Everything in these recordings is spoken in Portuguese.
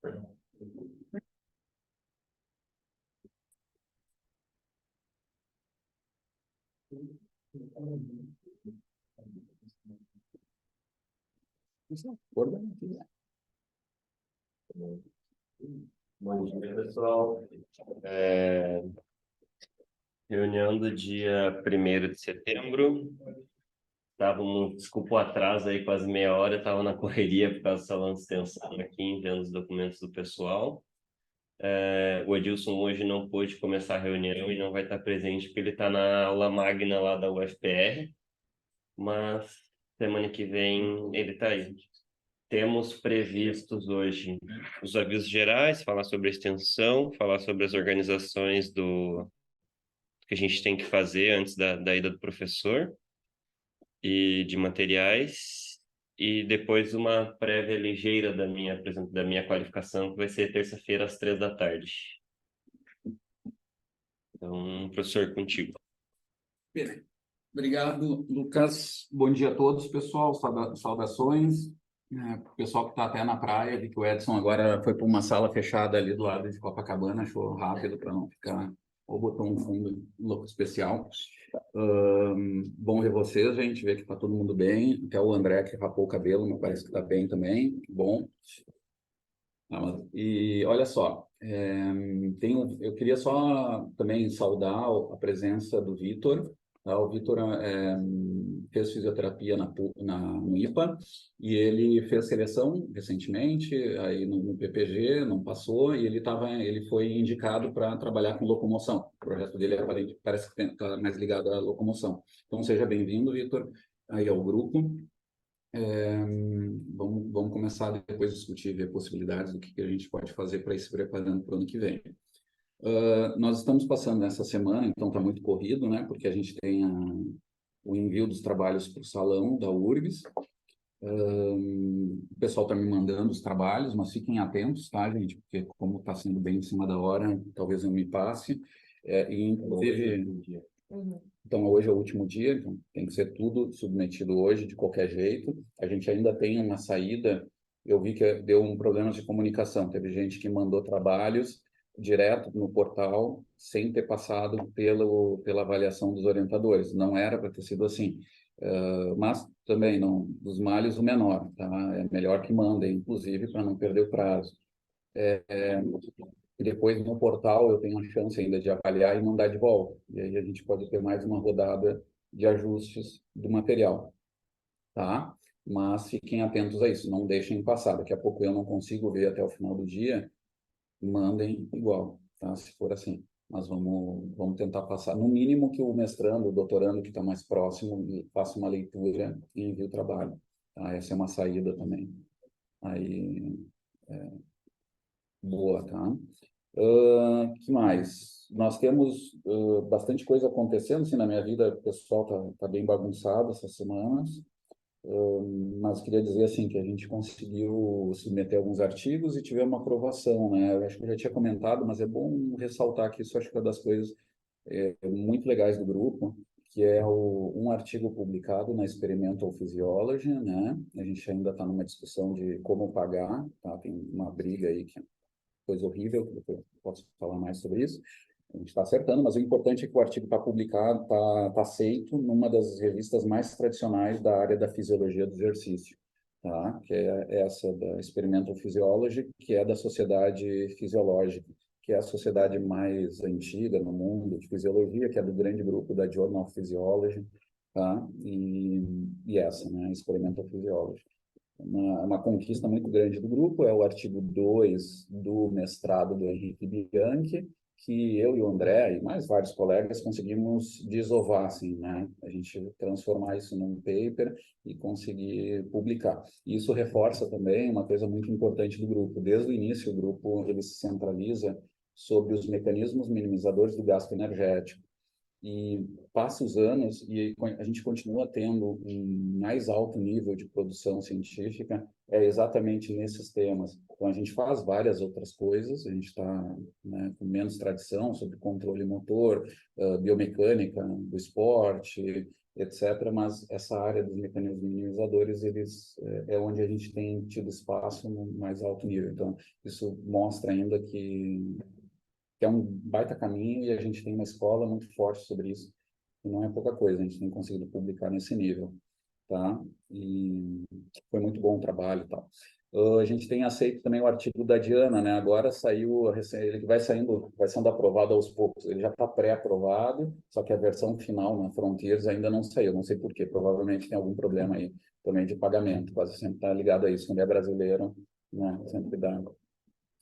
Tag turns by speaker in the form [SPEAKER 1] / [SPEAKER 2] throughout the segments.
[SPEAKER 1] Bom dia, pessoal. Reunião do dia 1º de setembro. Estávamos, desculpa o atraso aí, quase meia hora. Estava na correria por causa do salão de extensão aqui, enviando os documentos do pessoal. O Edilson hoje não pôde começar a reunião e não vai estar presente porque ele está na aula magna lá da UFPR, mas semana que vem ele está aí. Temos previstos hoje os avisos gerais, falar sobre a extensão, falar sobre as organizações que a gente tem que fazer antes da ida do professor e de materiais, e depois uma prévia ligeira da minha qualificação, que vai ser terça-feira às 3 da tarde. Então, professor, contigo.
[SPEAKER 2] Beleza. Obrigado, Lucas. Bom dia a todos, pessoal. Saudações. Para o pessoal que está até na praia, vi que o Edson agora foi para uma sala fechada ali do lado de Copacabana, achou rápido para não ficar, ou botou um fundo louco especial. Bom ver vocês, gente, ver que está todo mundo bem. Até o André que rapou o cabelo, me parece que está bem também. Bom. E olha só, eu queria só também saudar a presença do Vitor. Tá? O Vitor fez fisioterapia no IPA e ele fez seleção recentemente, aí no PPG, não passou, e ele foi indicado para trabalhar com locomoção. O projeto dele parece que está mais ligado à locomoção. Então, seja bem-vindo, Vitor, aí ao grupo. Vamos começar depois a discutir, ver possibilidades do que a gente pode fazer para ir se preparando para o ano que vem. Nós estamos passando nessa semana, então está muito corrido, né? Porque a gente tem o envio dos trabalhos para o salão da URGS. O pessoal está me mandando os trabalhos, mas fiquem atentos, tá, gente? Porque como está sendo bem em cima da hora, talvez eu me passe. Inclusive... Então, hoje é o último dia, então tem que ser tudo submetido hoje, de qualquer jeito. A gente ainda tem uma saída, eu vi que deu um problema de comunicação. Teve gente que mandou trabalhos direto no portal, sem ter passado pela avaliação dos orientadores. Não era para ter sido assim. Mas também, não, dos males o menor, tá? É melhor que mandem, inclusive, para não perder o prazo. E depois no portal eu tenho a chance ainda de avaliar e mandar de volta. E aí a gente pode ter mais uma rodada de ajustes do material, tá? Mas fiquem atentos a isso, não deixem passar. Daqui a pouco eu não consigo ver até o final do dia, mandem igual, tá? Se for assim. Mas vamos tentar passar. No mínimo que o mestrando, o doutorando que está mais próximo, faça uma leitura e envie o trabalho. Tá? Essa é uma saída também. Aí, boa, tá? Que mais? Nós temos bastante coisa acontecendo, assim, na minha vida pessoal tá bem bagunçado essas semanas, mas queria dizer, assim, que a gente conseguiu submeter alguns artigos e tivemos uma aprovação, né? Eu acho que eu já tinha comentado, mas é bom ressaltar que isso acho que é uma das coisas muito legais do grupo, que é um artigo publicado na Experimental Physiology, né? A gente ainda está numa discussão de como pagar, tá? Tem uma briga aí que coisa horrível, que depois eu posso falar mais sobre isso. A gente está acertando, mas o importante é que o artigo está publicado, está aceito numa das revistas mais tradicionais da área da fisiologia do exercício, tá? Que é essa da Experimental Physiology, que é da Sociedade Fisiológica, que é a sociedade mais antiga no mundo de fisiologia, que é do grande grupo da Journal of Physiology, tá? E essa, né? Experimental Physiology. Uma conquista muito grande do grupo, é o artigo 2 do mestrado do Henrique Bianchi, que eu e o André e mais vários colegas conseguimos desovar, assim, né? A gente transformar isso num paper e conseguir publicar. E isso reforça também uma coisa muito importante do grupo. Desde o início, o grupo ele se centraliza sobre os mecanismos minimizadores do gasto energético. E passa os anos e a gente continua tendo um mais alto nível de produção científica exatamente nesses temas. Então, a gente faz várias outras coisas, a gente está, né, com menos tradição sobre controle motor, biomecânica do esporte, etc. Mas essa área dos mecanismos minimizadores, é onde a gente tem tido espaço no mais alto nível. Então, isso mostra ainda que é um baita caminho e a gente tem uma escola muito forte sobre isso. E não é pouca coisa, a gente tem conseguido publicar nesse nível, tá? E foi muito bom o trabalho e tal. A gente tem aceito também o artigo da Diana, né? Agora saiu, ele vai sendo aprovado aos poucos. Ele já está pré-aprovado, só que a versão final, na Frontiers, ainda não saiu. Não sei por quê. Provavelmente tem algum problema aí também de pagamento. Quase sempre está ligado a isso. Quando é brasileiro, né? Sempre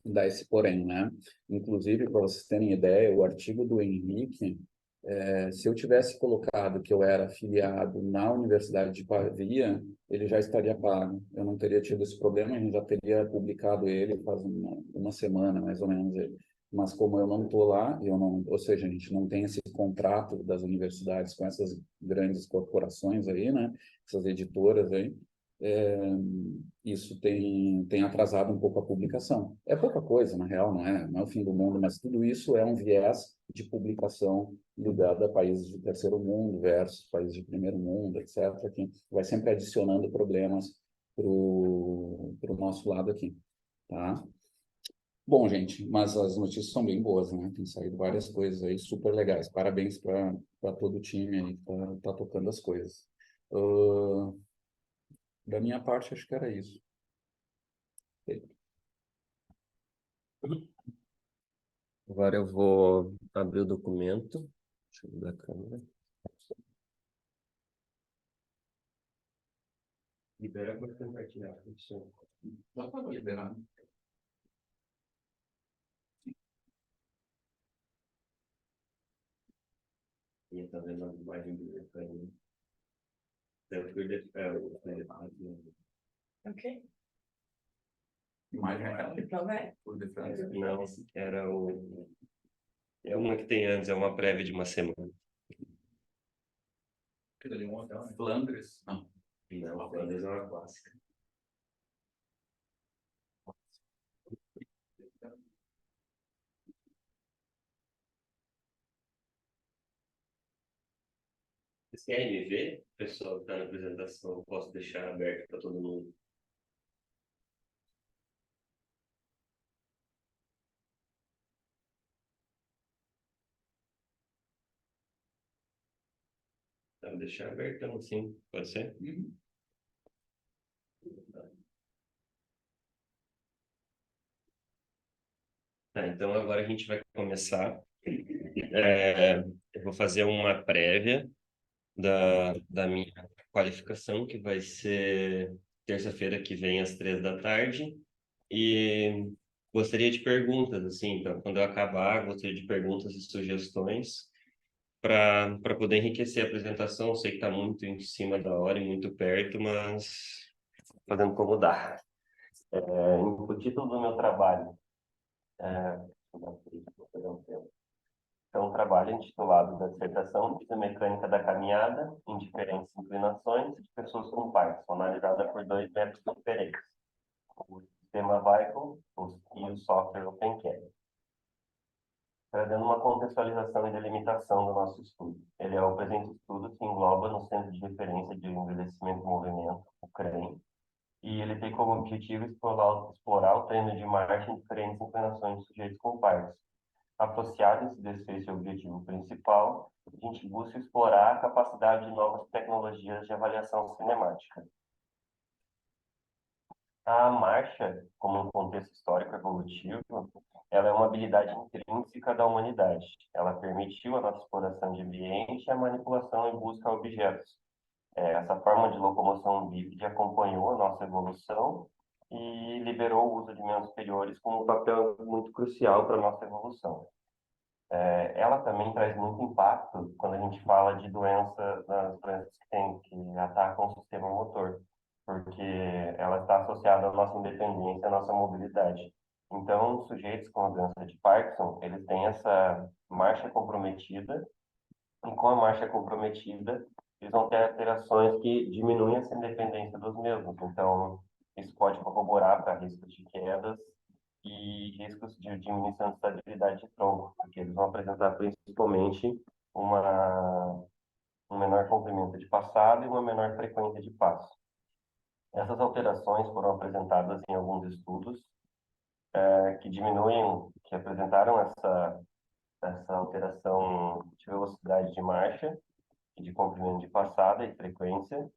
[SPEAKER 2] dá esse porém, né? Inclusive, para vocês terem ideia, o artigo do Henrique, se eu tivesse colocado que eu era afiliado na Universidade de Pavia, ele já estaria pago. Eu não teria tido esse problema, a gente já teria publicado ele faz uma semana, mais ou menos. Mas como eu não estou lá, ou seja, a gente não tem esse contrato das universidades com essas grandes corporações aí, né? Essas editoras aí, é, isso tem atrasado um pouco a publicação. É pouca coisa, na real, não é o fim do mundo, mas tudo isso é um viés de publicação ligado a países de terceiro mundo versus países de primeiro mundo, etc., que vai sempre adicionando problemas para o nosso lado aqui, tá? Bom, gente, mas as notícias são bem boas, né? Tem saído várias coisas aí super legais. Parabéns para todo o time aí que tá tocando as coisas. Uh, da minha parte, acho que era isso.
[SPEAKER 1] Agora eu vou abrir o documento. Deixa eu mudar a câmera. Libera para compartilhar.
[SPEAKER 2] Dá para liberar.
[SPEAKER 1] E tá vendo a imagem do ecrã. Deve ter
[SPEAKER 3] Ok.
[SPEAKER 2] Imagem é ela?
[SPEAKER 3] Então vai.
[SPEAKER 2] Por detrás.
[SPEAKER 1] Não, era o. É uma que tem antes, é uma prévia de uma semana.
[SPEAKER 2] Aquilo ali é um hotel, né? Flandres? Não.
[SPEAKER 1] Não, a Flanders é uma clássica. Vocês querem me ver? O pessoal que está na apresentação, eu posso deixar aberto para todo mundo. Tá, vou deixar abertão assim, pode ser? Tá, então agora a gente vai começar. Eu vou fazer uma prévia da minha qualificação, que vai ser terça-feira que vem, às 3 da tarde. E gostaria de perguntas, assim, então, quando eu acabar, gostaria de perguntas e sugestões para poder enriquecer a apresentação. Eu sei que está muito em cima da hora e muito perto, mas fazendo como dá. O título do meu trabalho é um trabalho intitulado da dissertação de mecânica da caminhada em diferentes inclinações de pessoas com Parkinson, analisada por dois métodos diferentes, o sistema Vical e o software OpenCAD, trazendo uma contextualização e delimitação do nosso estudo. Ele é o presente estudo que engloba no Centro de Referência de Envelhecimento e Movimento, o CREM, e ele tem como objetivo explorar o treino de marcha em diferentes inclinações de sujeitos com Parkinson. Associado a esse desfecho objetivo principal, a gente busca explorar a capacidade de novas tecnologias de avaliação cinemática. A marcha, como um contexto histórico evolutivo, ela é uma habilidade intrínseca da humanidade. Ela permitiu a nossa exploração de ambiente e a manipulação em busca a objetos. Essa forma de locomoção bípede acompanhou a nossa evolução e liberou o uso de membros superiores como um papel muito crucial para a nossa evolução. Ela também traz muito impacto quando a gente fala de das doenças que atacam o sistema motor, porque ela está associada à nossa independência, à nossa mobilidade. Então, os sujeitos com a doença de Parkinson, eles têm essa marcha comprometida, e com a marcha comprometida, eles vão ter alterações que diminuem essa independência dos mesmos. Então, isso pode corroborar para riscos de quedas e riscos de diminuição de estabilidade de tronco, porque eles vão apresentar principalmente uma um menor comprimento de passada e uma menor frequência de passo. Essas alterações foram apresentadas em alguns estudos que apresentaram essa alteração de velocidade de marcha, de comprimento de passada e frequência,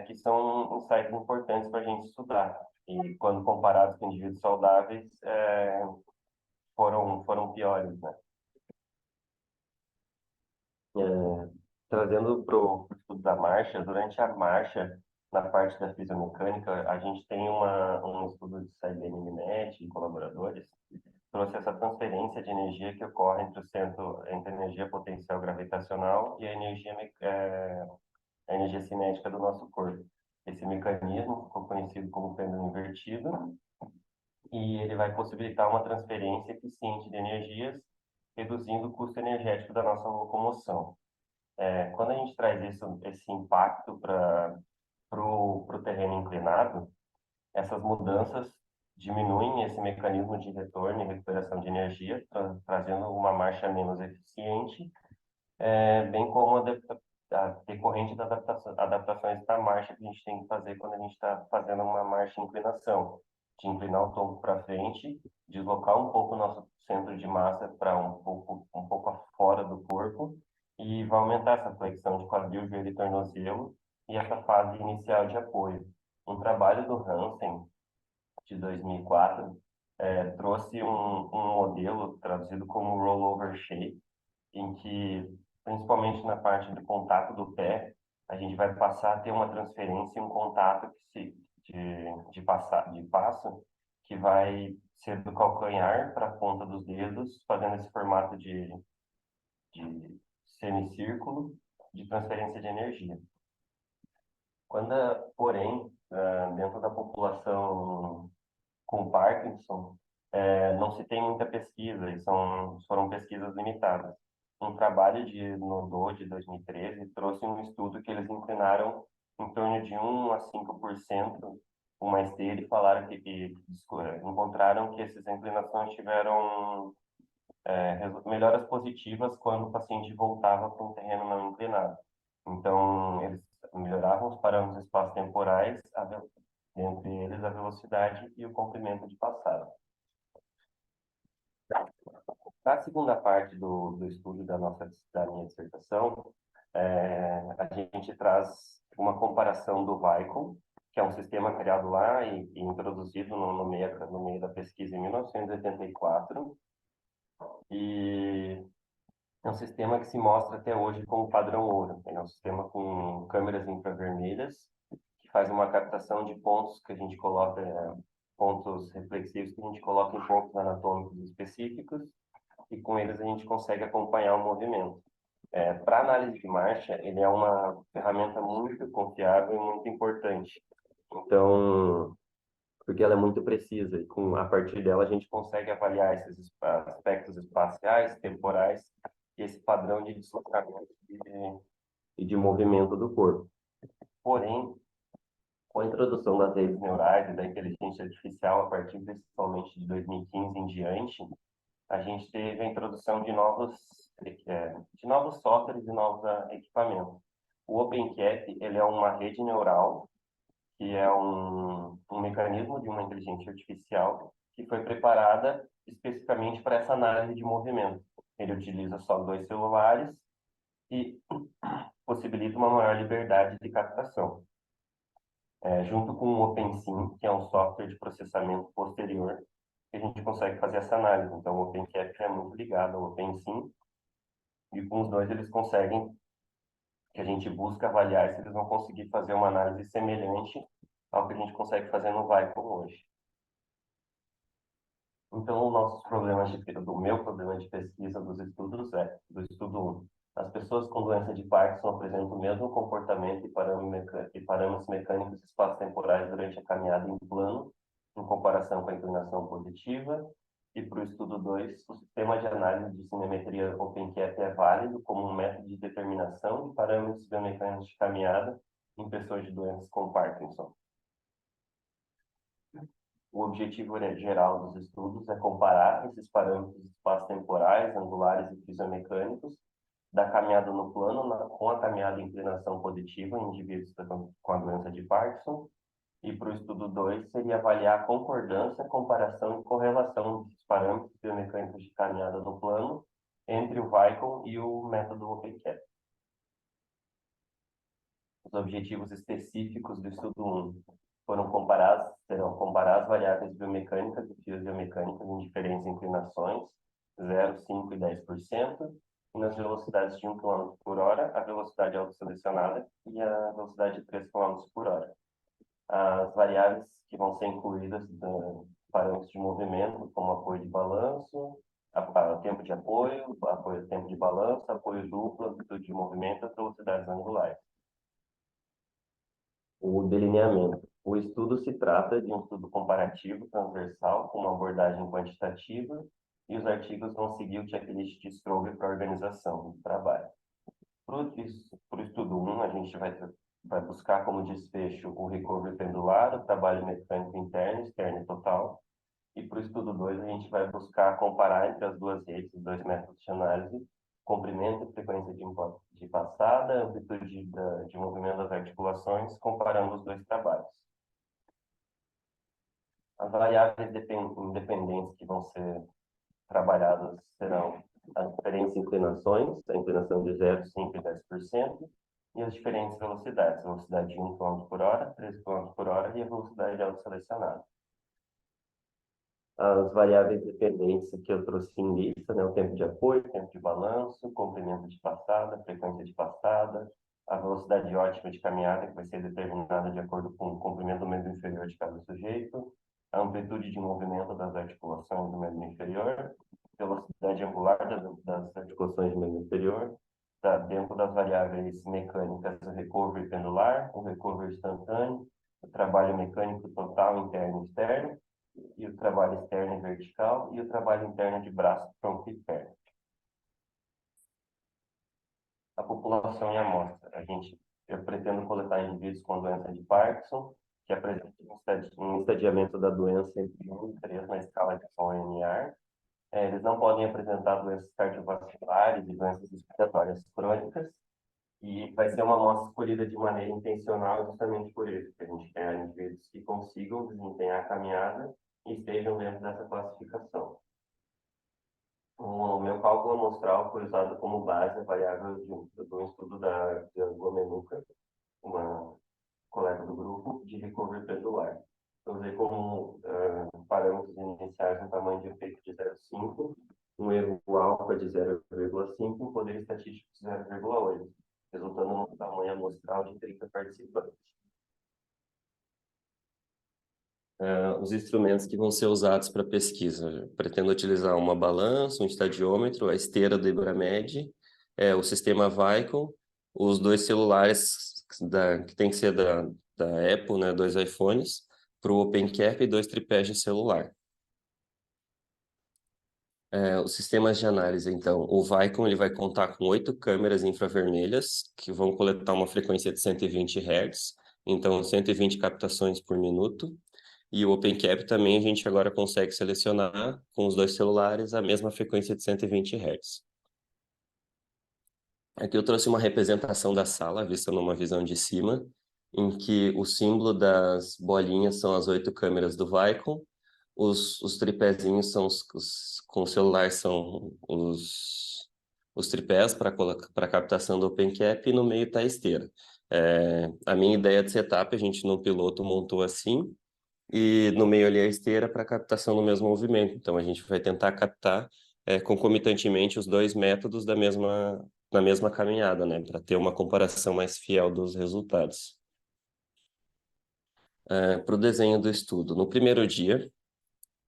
[SPEAKER 1] que são insights importantes para a gente estudar. E quando comparados com indivíduos saudáveis, foram piores, né? Trazendo para o estudo da marcha, durante a marcha, na parte da fisiomecânica, a gente tem um estudo de Saibene Minetti e colaboradores, trouxe essa transferência de energia que ocorre entre a energia potencial gravitacional e a energia cinética do nosso corpo. Esse mecanismo ficou conhecido como pêndulo invertido e ele vai possibilitar uma transferência eficiente de energias, reduzindo o custo energético da nossa locomoção. Quando a gente traz esse impacto para o terreno inclinado, essas mudanças diminuem esse mecanismo de retorno e recuperação de energia, trazendo uma marcha menos eficiente, bem como a decorrente das adaptações da marcha que a gente tem que fazer quando a gente está fazendo uma marcha em inclinação, de inclinar o tronco para frente, deslocar um pouco o nosso centro de massa para um pouco fora do corpo, e vai aumentar essa flexão de quadril, joelho e tornozelo, e essa fase inicial de apoio. Um trabalho do Hansen, de 2004, trouxe um modelo traduzido como rollover shape, em que, principalmente na parte do contato do pé, a gente vai passar a ter uma transferência e um contato de passo que vai ser do calcanhar para a ponta dos dedos, fazendo esse formato de semicírculo de transferência de energia. Porém, dentro da população com Parkinson, não se tem muita pesquisa, e foram pesquisas limitadas. Um trabalho de Nodô, de 2013, trouxe um estudo que eles inclinaram em torno de 1 a 5% uma esteira e falaram encontraram que essas inclinações tiveram melhoras positivas quando o paciente voltava para um terreno não inclinado. Então, eles melhoravam os parâmetros espaço-temporais, entre eles a velocidade e o comprimento de passada. Na segunda parte do estudo da minha dissertação, a gente traz uma comparação do Vicon, que é um sistema criado lá e introduzido no meio da pesquisa em 1984, e é um sistema que se mostra até hoje como padrão ouro. É um sistema com câmeras infravermelhas, que faz uma captação de pontos que a gente coloca, pontos reflexivos que a gente coloca em pontos anatômicos específicos, e com eles a gente consegue acompanhar o movimento. Para análise de marcha, ele é uma ferramenta muito confiável e muito importante. Então, porque ela é muito precisa e a partir dela a gente consegue avaliar esses aspectos espaciais, temporais e esse padrão de deslocamento e de movimento do corpo. Porém, com a introdução das redes neurais e da inteligência artificial a partir principalmente de 2015 em diante, a gente teve a introdução de novos softwares e novos equipamentos. O OpenCap, ele é uma rede neural, que é um mecanismo de uma inteligência artificial que foi preparada especificamente para essa análise de movimento. Ele utiliza só 2 celulares e possibilita uma maior liberdade de captação. Junto com o OpenSim, que é um software de processamento posterior, que a gente consegue fazer essa análise. Então, o OpenCap é muito ligado ao OpenSim, e com os dois eles conseguem, que a gente busca avaliar se eles vão conseguir fazer uma análise semelhante ao que a gente consegue fazer no Vicon hoje. Então, o meu problema de pesquisa dos estudos do estudo 1, as pessoas com doença de Parkinson apresentam o mesmo comportamento e parâmetros mecânicos espaço-temporais durante a caminhada em plano, em comparação com a inclinação positiva. E para o estudo 2, o sistema de análise de cinemetria OpenCap é válido como um método de determinação de parâmetros biomecânicos de caminhada em pessoas de doenças com Parkinson. O objetivo geral dos estudos é comparar esses parâmetros espaço-temporais, angulares e fisiomecânicos da caminhada no plano com a caminhada em inclinação positiva em indivíduos com a doença de Parkinson. E para o estudo 2 seria avaliar a concordância, comparação e correlação dos parâmetros biomecânicos de caminhada no plano entre o Viacom e o método OpenCap. Os objetivos específicos do estudo 1 serão comparar as variáveis biomecânicas e fisiomecânicas em diferentes inclinações, 0, 5 e 10%, e nas velocidades de 1 km por hora, a velocidade autoselecionada e a velocidade de 3 km por hora. As variáveis que vão ser incluídas parâmetros de movimento, como apoio de balanço, tempo de apoio, tempo de balanço, apoio duplo, amplitude de movimento e velocidades angulares. O delineamento. O estudo se trata de um estudo comparativo transversal com uma abordagem quantitativa e os artigos vão seguir o checklist de Stroger para a organização do trabalho. Para o estudo 1, a gente vai buscar como desfecho o recovery pendular, o trabalho mecânico interno, externo e total. E para o estudo 2, a gente vai buscar comparar entre as duas redes, os dois métodos de análise, comprimento e frequência de passada, amplitude de movimento das articulações, comparando os dois trabalhos. As variáveis independentes que vão ser trabalhadas serão as diferentes inclinações, a inclinação de 0, 5 e 10%, e as diferentes velocidades, a velocidade de 1 km por hora, 3 km por hora e a velocidade autoselecionada. As variáveis dependentes que eu trouxe em lista, né, o tempo de apoio, tempo de balanço, comprimento de passada, frequência de passada, a velocidade ótima de caminhada, que vai ser determinada de acordo com o comprimento do membro inferior de cada sujeito, a amplitude de movimento das articulações do membro inferior, velocidade angular das articulações do membro inferior, dentro das variáveis mecânicas, o recovery pendular, o recovery instantâneo, o trabalho mecânico total, interno e externo, e o trabalho externo e vertical, e o trabalho interno de braço, tronco e perna. A população e a amostra. Eu pretendo coletar indivíduos com doença de Parkinson, que apresentam um estadiamento da doença entre 1 e 3 na escala de Hoehn-Yahr. Eles não podem apresentar doenças cardiovasculares e doenças respiratórias crônicas, e vai ser uma amostra escolhida de maneira intencional justamente por isso, porque a gente quer indivíduos que consigam desempenhar a caminhada e estejam dentro dessa classificação. O meu cálculo amostral foi usado como base a variável do estudo da Gomenuka, uma colega do grupo, de recovery pendular. Eu usei como parâmetros iniciais um tamanho de efeito de 0,5, um erro alfa de 0,5 e um poder estatístico de 0,8, resultando num tamanho amostral de 30 participantes. Os instrumentos que vão ser usados para pesquisa. Pretendo utilizar uma balança, um estadiômetro, a esteira do Ibramed, o sistema Viacom, os dois celulares que tem que ser da Apple, né, 2 iPhones, para o OpenCap e 2 tripés de celular. Os sistemas de análise, então, o Viacom ele vai contar com 8 câmeras infravermelhas que vão coletar uma frequência de 120 Hz, então 120 captações por minuto. E o OpenCap também a gente agora consegue selecionar com os dois celulares a mesma frequência de 120 Hz. Aqui eu trouxe uma representação da sala, vista numa visão de cima, em que o símbolo das bolinhas são as 8 câmeras do Viacom, os tripézinhos com o celular são os tripés para captação do OpenCap e no meio está a esteira. A minha ideia de setup, a gente no piloto montou assim, e no meio ali a esteira para captação do mesmo movimento. Então, a gente vai tentar captar concomitantemente os dois métodos na mesma caminhada, né? Para ter uma comparação mais fiel dos resultados. Para o desenho do estudo. No primeiro dia,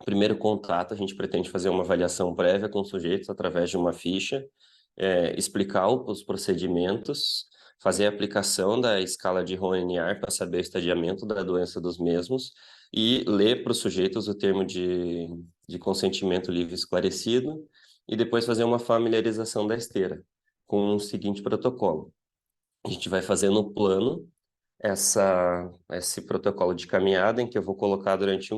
[SPEAKER 1] primeiro contato, a gente pretende fazer uma avaliação prévia com sujeitos através de uma ficha, explicar os procedimentos, fazer a aplicação da escala de Hoehn-Yahr para saber o estadiamento da doença dos mesmos e ler para os sujeitos o termo de consentimento livre esclarecido e depois fazer uma familiarização da esteira com o seguinte protocolo. A gente vai fazer no plano esse protocolo de caminhada em que eu vou colocar durante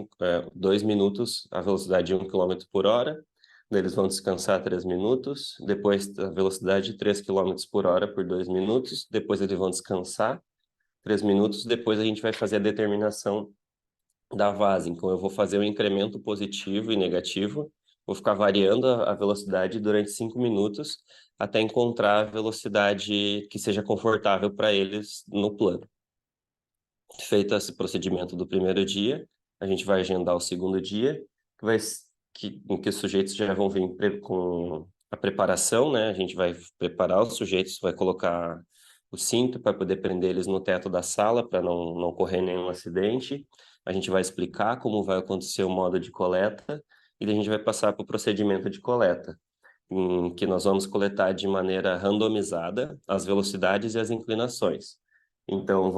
[SPEAKER 1] 2 minutos a velocidade de 1 km por hora, Daí eles vão descansar 3 minutos, depois a velocidade de 3 quilômetros por hora por 2 minutos, depois eles vão descansar 3 minutos, depois a gente vai fazer a determinação da vase. Então, eu vou fazer um incremento positivo e negativo, vou ficar variando a velocidade durante 5 minutos até encontrar a velocidade que seja confortável para eles no plano. Feito esse procedimento do primeiro dia, a gente vai agendar o segundo dia, em que os sujeitos já vão vir com a preparação, né? A gente vai preparar os sujeitos, vai colocar o cinto para poder prender eles no teto da sala, para não correr nenhum acidente. A gente vai explicar como vai acontecer o modo de coleta e daí a gente vai passar para o procedimento de coleta, em que nós vamos coletar de maneira randomizada as velocidades e as inclinações. Então,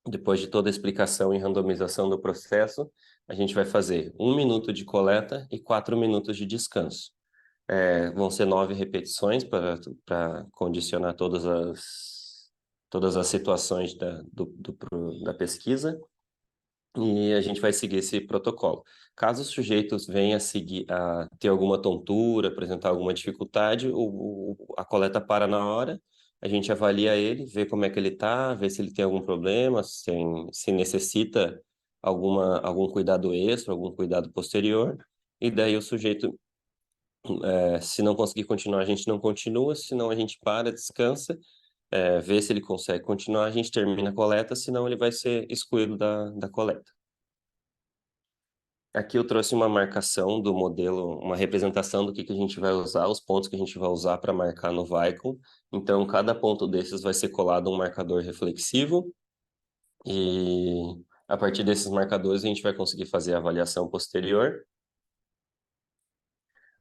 [SPEAKER 1] depois de toda a explicação e randomização do processo, a gente vai fazer 1 minuto de coleta e 4 minutos de descanso. Vão ser 9 repetições para condicionar todas as situações da pesquisa, e a gente vai seguir esse protocolo. Caso os sujeitos venham a ter alguma tontura, apresentar alguma dificuldade, a coleta para na hora, a gente avalia ele, vê como é que ele está, vê se ele tem algum problema, se necessita algum cuidado extra, algum cuidado posterior, e daí o sujeito, se não conseguir continuar, a gente não continua, senão a gente para, descansa, vê se ele consegue continuar, a gente termina a coleta, senão ele vai ser excluído da coleta. Aqui eu trouxe uma marcação do modelo, uma representação do que a gente vai usar, os pontos que a gente vai usar para marcar no Vicon. Então, cada ponto desses vai ser colado um marcador reflexivo e a partir desses marcadores a gente vai conseguir fazer a avaliação posterior.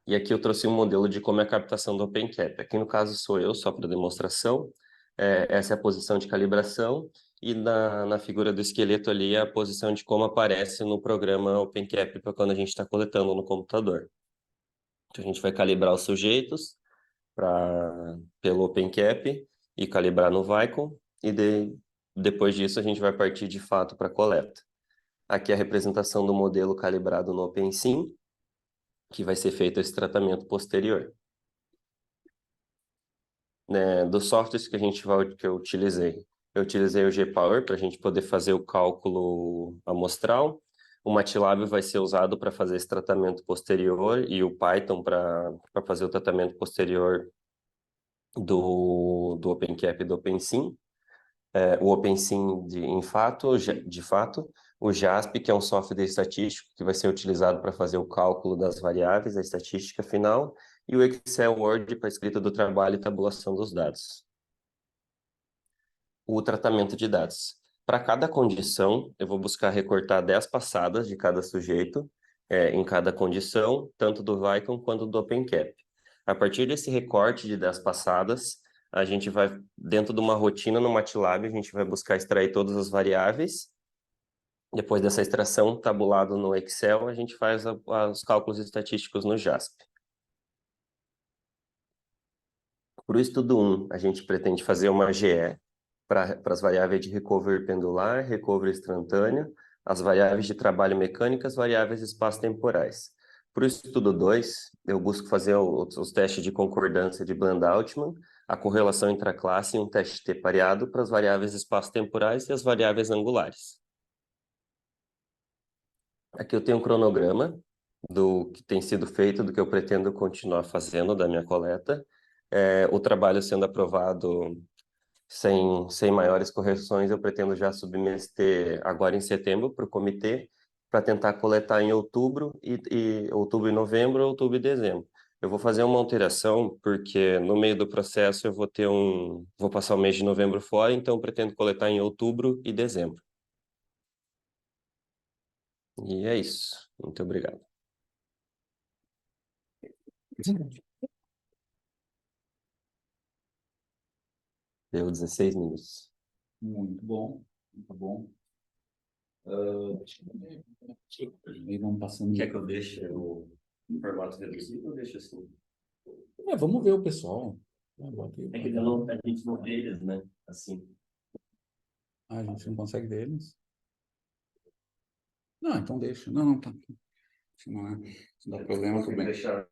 [SPEAKER 1] E aqui eu trouxe um modelo de como é a captação do OpenCap. Aqui no caso sou eu, só para demonstração. Essa é a posição de calibração e na figura do esqueleto ali é a posição de como aparece no programa OpenCap para quando a gente está coletando no computador. Então a gente vai calibrar os sujeitos pelo OpenCap e calibrar no Vicon e depois disso a gente vai partir de fato para a coleta. Aqui é a representação do modelo calibrado no OpenSim, que vai ser feito esse tratamento posterior. Né, dos softwares que eu utilizei o GPower para a gente poder fazer o cálculo amostral. O MATLAB vai ser usado para fazer esse tratamento posterior e o Python para fazer o tratamento posterior do OpenCap e do OpenSim. O OpenSim de fato, o JASP, que é um software estatístico que vai ser utilizado para fazer o cálculo das variáveis, a estatística final, e o Excel Word para a escrita do trabalho e tabulação dos dados. O tratamento de dados. Para cada condição, eu vou buscar recortar 10 passadas de cada sujeito, em cada condição, tanto do Vicon quanto do OpenCap. A partir desse recorte de 10 passadas, a gente vai, dentro de uma rotina no MATLAB, a gente vai buscar extrair todas as variáveis. Depois dessa extração, tabulado no Excel, a gente faz os cálculos estatísticos no JASP. Para o estudo 1, a gente pretende fazer uma GE para as variáveis de recovery pendular, recovery instantâneo, as variáveis de trabalho mecânico, as variáveis espaço-temporais. Para o estudo 2, eu busco fazer os testes de concordância de Bland-Altman, a correlação intraclasse e um teste T pareado para as variáveis espaço-temporais e as variáveis angulares. Aqui eu tenho um cronograma do que tem sido feito, do que eu pretendo continuar fazendo da minha coleta. O trabalho sendo aprovado sem maiores correções, eu pretendo já submeter agora em setembro para o comitê para tentar coletar em outubro outubro e novembro, outubro e dezembro. Eu vou fazer uma alteração porque no meio do processo eu vou passar o mês de novembro fora, então eu pretendo coletar em outubro e dezembro. E é isso. Muito obrigado. Deu 16 minutos.
[SPEAKER 2] Muito bom, muito bom. Aí vamos passando.
[SPEAKER 1] Quer que eu deixe o formato reduzido ou deixe assim?
[SPEAKER 2] Vamos ver o pessoal.
[SPEAKER 1] É que a gente não vê eles, né? Assim.
[SPEAKER 2] A gente não consegue ver eles. Não, então deixa. Não, tá. Se não dá problema, tudo bem.
[SPEAKER 1] Deixar.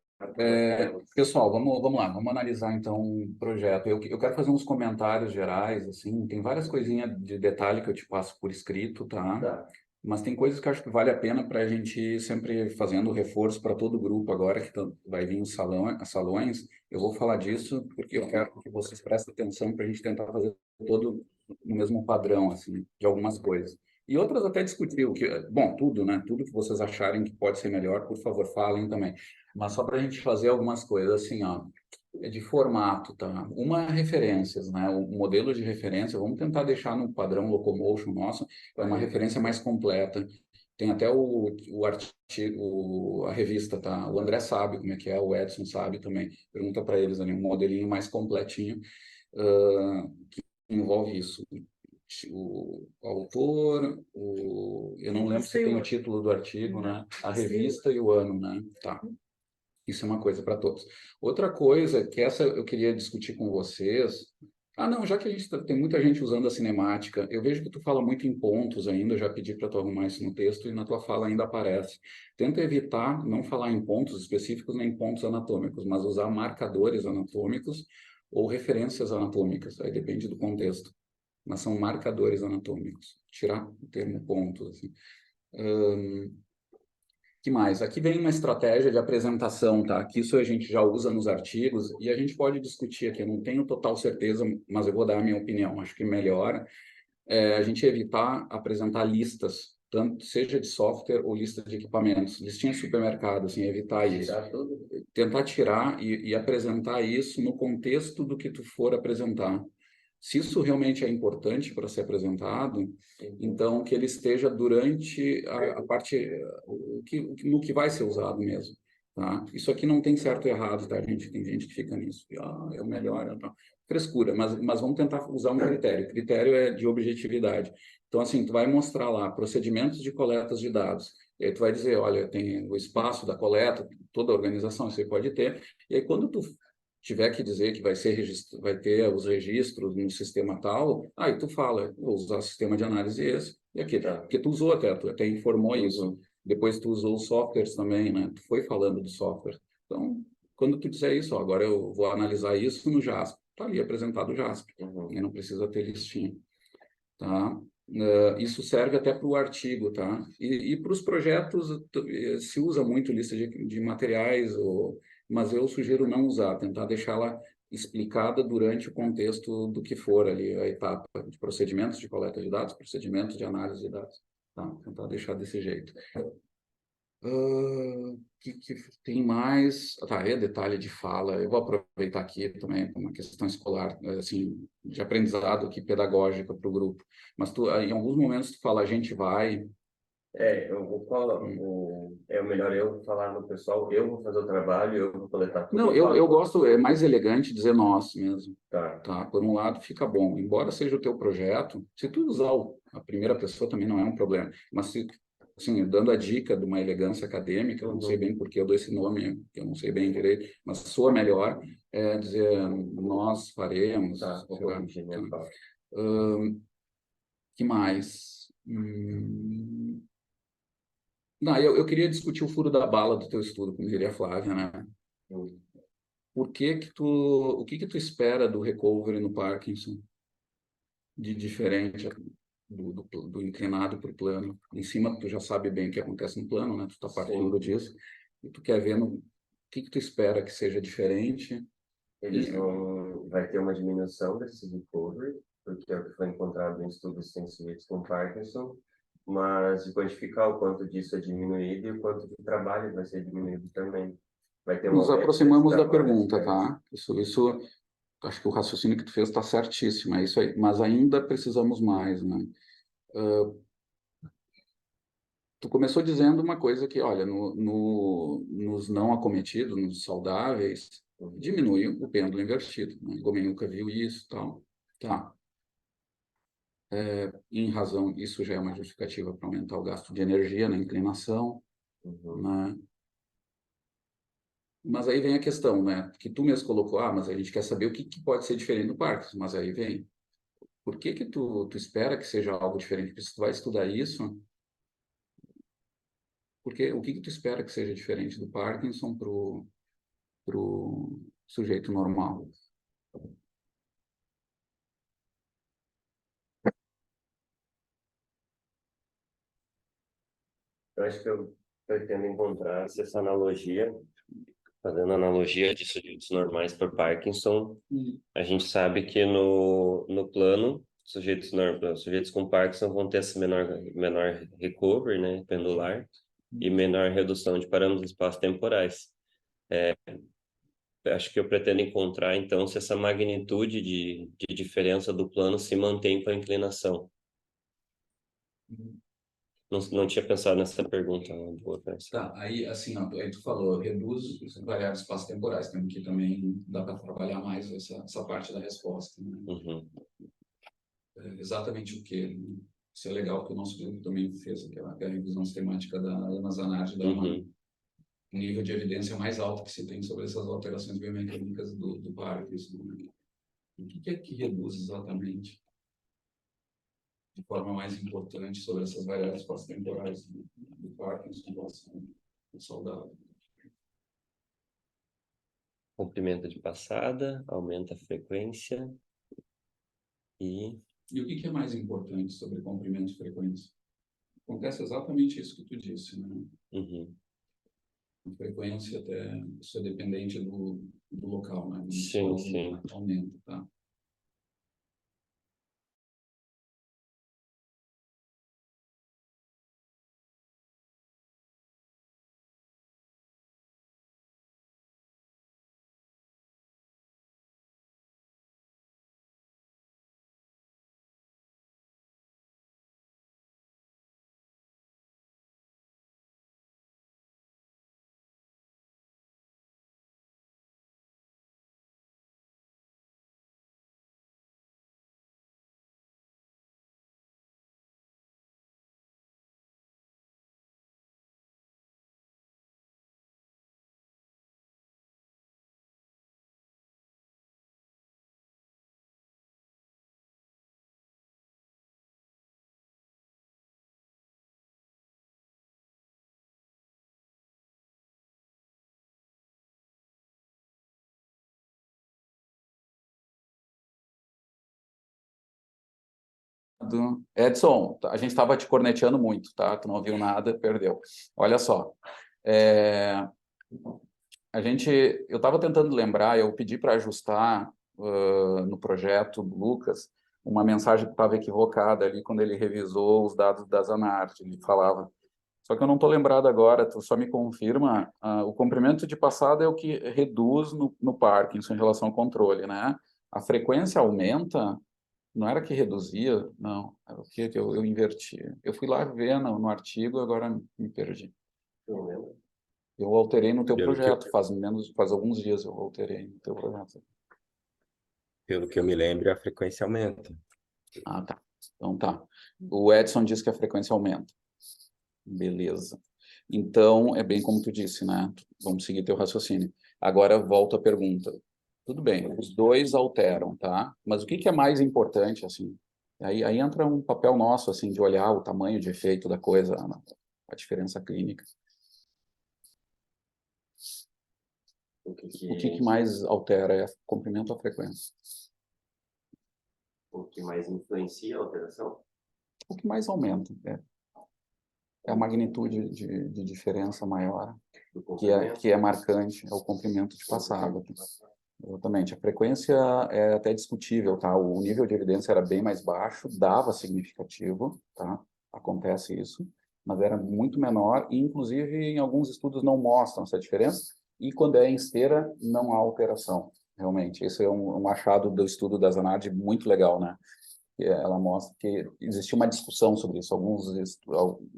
[SPEAKER 2] Pessoal, vamos lá, vamos analisar então o projeto. Eu quero fazer uns comentários gerais, assim, tem várias coisinhas de detalhe que eu te passo por escrito, tá?
[SPEAKER 1] Tá.
[SPEAKER 2] Mas tem coisas que eu acho que vale a pena para a gente ir sempre fazendo reforço para todo o grupo agora que vai vir os salões. Eu vou falar disso porque eu quero que vocês prestem atenção para a gente tentar fazer todo no mesmo padrão, assim, de algumas coisas. E outras até discutir o que, bom, tudo, né? Tudo que vocês acharem que pode ser melhor, por favor, falem também. Mas só para a gente fazer algumas coisas assim, ó, de formato, tá? Uma referências, né? O modelo de referência, vamos tentar deixar no padrão Locomotion nosso, é uma referência mais completa. Tem até o artigo, a revista, tá? O André sabe como é que é, o Edson sabe também. Pergunta para eles ali, um modelinho mais completinho, que envolve isso. O autor, eu não lembro se tem o título do artigo, né? A revista e o ano, né? Tá. Isso é uma coisa para todos. Outra coisa, que essa eu queria discutir com vocês. Ah, não, já que a gente tem muita gente usando a cinemática, eu vejo que tu fala muito em pontos ainda, eu já pedi para tu arrumar isso no texto e na tua fala ainda aparece. Tenta evitar não falar em pontos específicos nem pontos anatômicos, mas usar marcadores anatômicos ou referências anatômicas, aí depende do contexto, mas são marcadores anatômicos. Tirar o termo pontos, assim. Que mais? Aqui vem uma estratégia de apresentação, tá? Que isso a gente já usa nos artigos e a gente pode discutir aqui. Eu não tenho total certeza, mas eu vou dar a minha opinião. Acho que melhor a gente evitar apresentar listas, tanto seja de software ou lista de equipamentos. Listinha de supermercado, assim, evitar isso. Tentar tirar e apresentar isso no contexto do que tu for apresentar. Se isso realmente é importante para ser apresentado, então que ele esteja durante a parte no que vai ser usado mesmo, tá? Isso aqui não tem certo e errado, tá, gente? Tem gente que fica nisso, é o melhor, tá? Frescura, mas vamos tentar usar um critério. O critério é de objetividade. Então, assim, tu vai mostrar lá procedimentos de coletas de dados. E aí tu vai dizer, olha, tem o espaço da coleta, toda a organização, isso aí pode ter. E aí, quando tu tiver que dizer que vai ser vai ter os registros no sistema tal, aí tu fala, vou usar o sistema de análise esse e aqui, tá? Porque tu usou até, tu até informou isso. Depois tu usou os softwares também, né? Tu foi falando do software. Então, quando tu disser isso, ó, agora eu vou analisar isso no JASP, tá ali apresentado o JASP, e não precisa ter listinha, tá? Isso serve até para o artigo, tá? E para os projetos se usa muito lista de materiais, mas eu sugiro não usar, tentar deixá-la explicada durante o contexto do que for ali, a etapa de procedimentos de coleta de dados, procedimentos de análise de dados, tá? Tentar deixar desse jeito. Que tem mais? Tá, é detalhe de fala. Eu vou aproveitar aqui também uma questão escolar, assim, de aprendizado aqui pedagógica para o grupo. Mas tu, em alguns momentos tu fala, a gente vai.
[SPEAKER 1] Eu vou falar, é melhor eu falar no pessoal, eu vou fazer o trabalho, eu vou coletar tudo.
[SPEAKER 2] Não, eu gosto, é mais elegante dizer nós mesmo.
[SPEAKER 1] Tá.
[SPEAKER 2] Tá? Por um lado fica bom, embora seja o teu projeto, se tu usar a primeira pessoa também não é um problema, mas se assim, dando a dica de uma elegância acadêmica, eu não sei bem porque eu dou esse nome, eu não sei bem direito, mas soa melhor dizer nós faremos.
[SPEAKER 1] Tá, vou corrigir minha fala.
[SPEAKER 2] Que mais? Não, eu queria discutir o furo da bala do teu estudo, como diria a Flávia, né? Por que que o que que tu espera do recovery no Parkinson de diferente do inclinado para o plano? Em cima tu já sabe bem o que acontece no plano, né? Tu está partindo disso e tu quer ver o que que tu espera que seja diferente.
[SPEAKER 1] Vai ter uma diminuição desse recovery, porque é o que foi encontrado em estudos extensivos com Parkinson, mas de quantificar o quanto disso é diminuído e o quanto de trabalho vai ser diminuído também. Vai ter
[SPEAKER 2] Nos aproximamos da pergunta, tá? Isso, acho que o raciocínio que tu fez está certíssimo, é isso aí. Mas ainda precisamos mais, né? Tu começou dizendo uma coisa que, olha, nos não acometidos, nos saudáveis, diminui o pêndulo invertido. Né? Gomenyuca viu isso, tal. Tá. Em razão, isso já é uma justificativa para aumentar o gasto de energia na inclinação, né? Mas aí vem a questão, né? Que tu mesmo colocou, mas a gente quer saber o que pode ser diferente do Parkinson, mas aí vem, por que que tu espera que seja algo diferente? Porque se tu vai estudar isso, Porque o que que tu espera que seja diferente do Parkinson pro sujeito normal?
[SPEAKER 1] Eu acho que eu pretendo encontrar essa analogia, fazendo analogia de sujeitos normais para Parkinson. A gente sabe que no plano, sujeitos com Parkinson vão ter esse menor recovery, né, pendular, e menor redução de parâmetros espaço-temporais. Acho que eu pretendo encontrar, então, se essa magnitude de diferença do plano se mantém com a inclinação. Não tinha pensado nessa pergunta. Boa,
[SPEAKER 2] Tá, aí assim, ó, aí tu falou, reduz os variáveis espaço-temporais, tem que também dá para trabalhar mais essa parte da resposta, né?
[SPEAKER 1] Uhum.
[SPEAKER 2] Exatamente o quê? Isso é legal que o nosso grupo também fez aquela revisão sistemática da Ana Zanardi, dá um nível de evidência mais alto que se tem sobre essas alterações biomecânicas do Parkinson, né? O que é que reduz exatamente, de forma mais importante, sobre essas variáveis espaço-temporais do Parkinson em relação ao saudável?
[SPEAKER 1] Comprimento de passada, aumenta a frequência e...
[SPEAKER 2] E o que é mais importante sobre comprimento e frequência? Acontece exatamente isso que tu disse, né?
[SPEAKER 1] Uhum.
[SPEAKER 2] A frequência até isso é dependente do local, né? No
[SPEAKER 1] Sim,
[SPEAKER 2] solo
[SPEAKER 1] sim.
[SPEAKER 2] aumenta, tá? Edson, a gente estava te corneteando muito, tá? Tu não ouviu nada, perdeu. Olha só, é, eu estava tentando lembrar, eu pedi para ajustar no projeto do Lucas uma mensagem que estava equivocada ali quando ele revisou os dados da Zanart, ele falava. Só que eu não estou lembrado agora, tu só me confirma, o comprimento de passada é o que reduz no Parkinson em relação ao controle, né? A frequência aumenta, não era que reduzia, não, era o que eu inverti. Eu fui lá ver no artigo, agora me perdi.
[SPEAKER 1] Não lembro.
[SPEAKER 2] Eu alterei no teu
[SPEAKER 3] Pelo que,
[SPEAKER 2] projeto, faz alguns dias eu alterei no teu projeto.
[SPEAKER 3] pelo que eu me lembro, a frequência aumenta.
[SPEAKER 2] Ah, tá. Então tá. O Edson disse que a frequência aumenta. Beleza. Então, é bem como tu disse, né? Vamos seguir teu raciocínio. Agora, volto à pergunta. Tudo bem, os dois alteram, tá? Mas o que é mais importante, assim? Aí entra um papel nosso, assim, de olhar o tamanho de efeito da coisa, a diferença clínica.
[SPEAKER 1] O
[SPEAKER 2] O que mais altera é comprimento ou frequência?
[SPEAKER 1] o que mais influencia a alteração?
[SPEAKER 2] O que mais aumenta é a magnitude de diferença maior,
[SPEAKER 1] Do
[SPEAKER 2] que é,
[SPEAKER 1] comprimento?
[SPEAKER 2] que é marcante, é o comprimento de passada. Exatamente. A frequência é até discutível, tá? O nível de evidência era bem mais baixo, dava significativo, tá? Acontece isso, mas era muito menor e, inclusive, em alguns estudos não mostram essa diferença e quando é em esteira, não há alteração, realmente. Esse é um achado do estudo da Zanardi muito legal, né? Ela mostra que existia uma discussão sobre isso.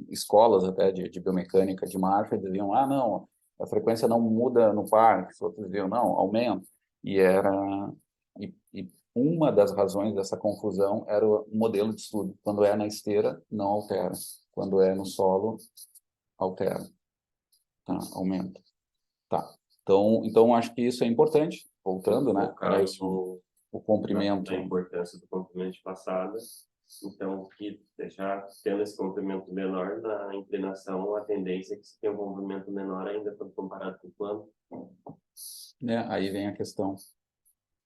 [SPEAKER 2] Escolas até de biomecânica de marcha diziam, ah, não, a frequência não muda no parque, outros diziam, não, aumenta. E uma das razões dessa confusão era o modelo de estudo. Quando é na esteira, não altera. Quando é no solo, altera. Tá, aumenta. Tá. Então acho que isso é importante. Voltando, né? Era isso, o comprimento.
[SPEAKER 1] A importância do comprimento de passada. Então, que já tendo esse comprimento menor, na inclinação, a tendência é que você tenha um comprimento menor ainda quando comparado com o plano.
[SPEAKER 2] Aí vem a questão.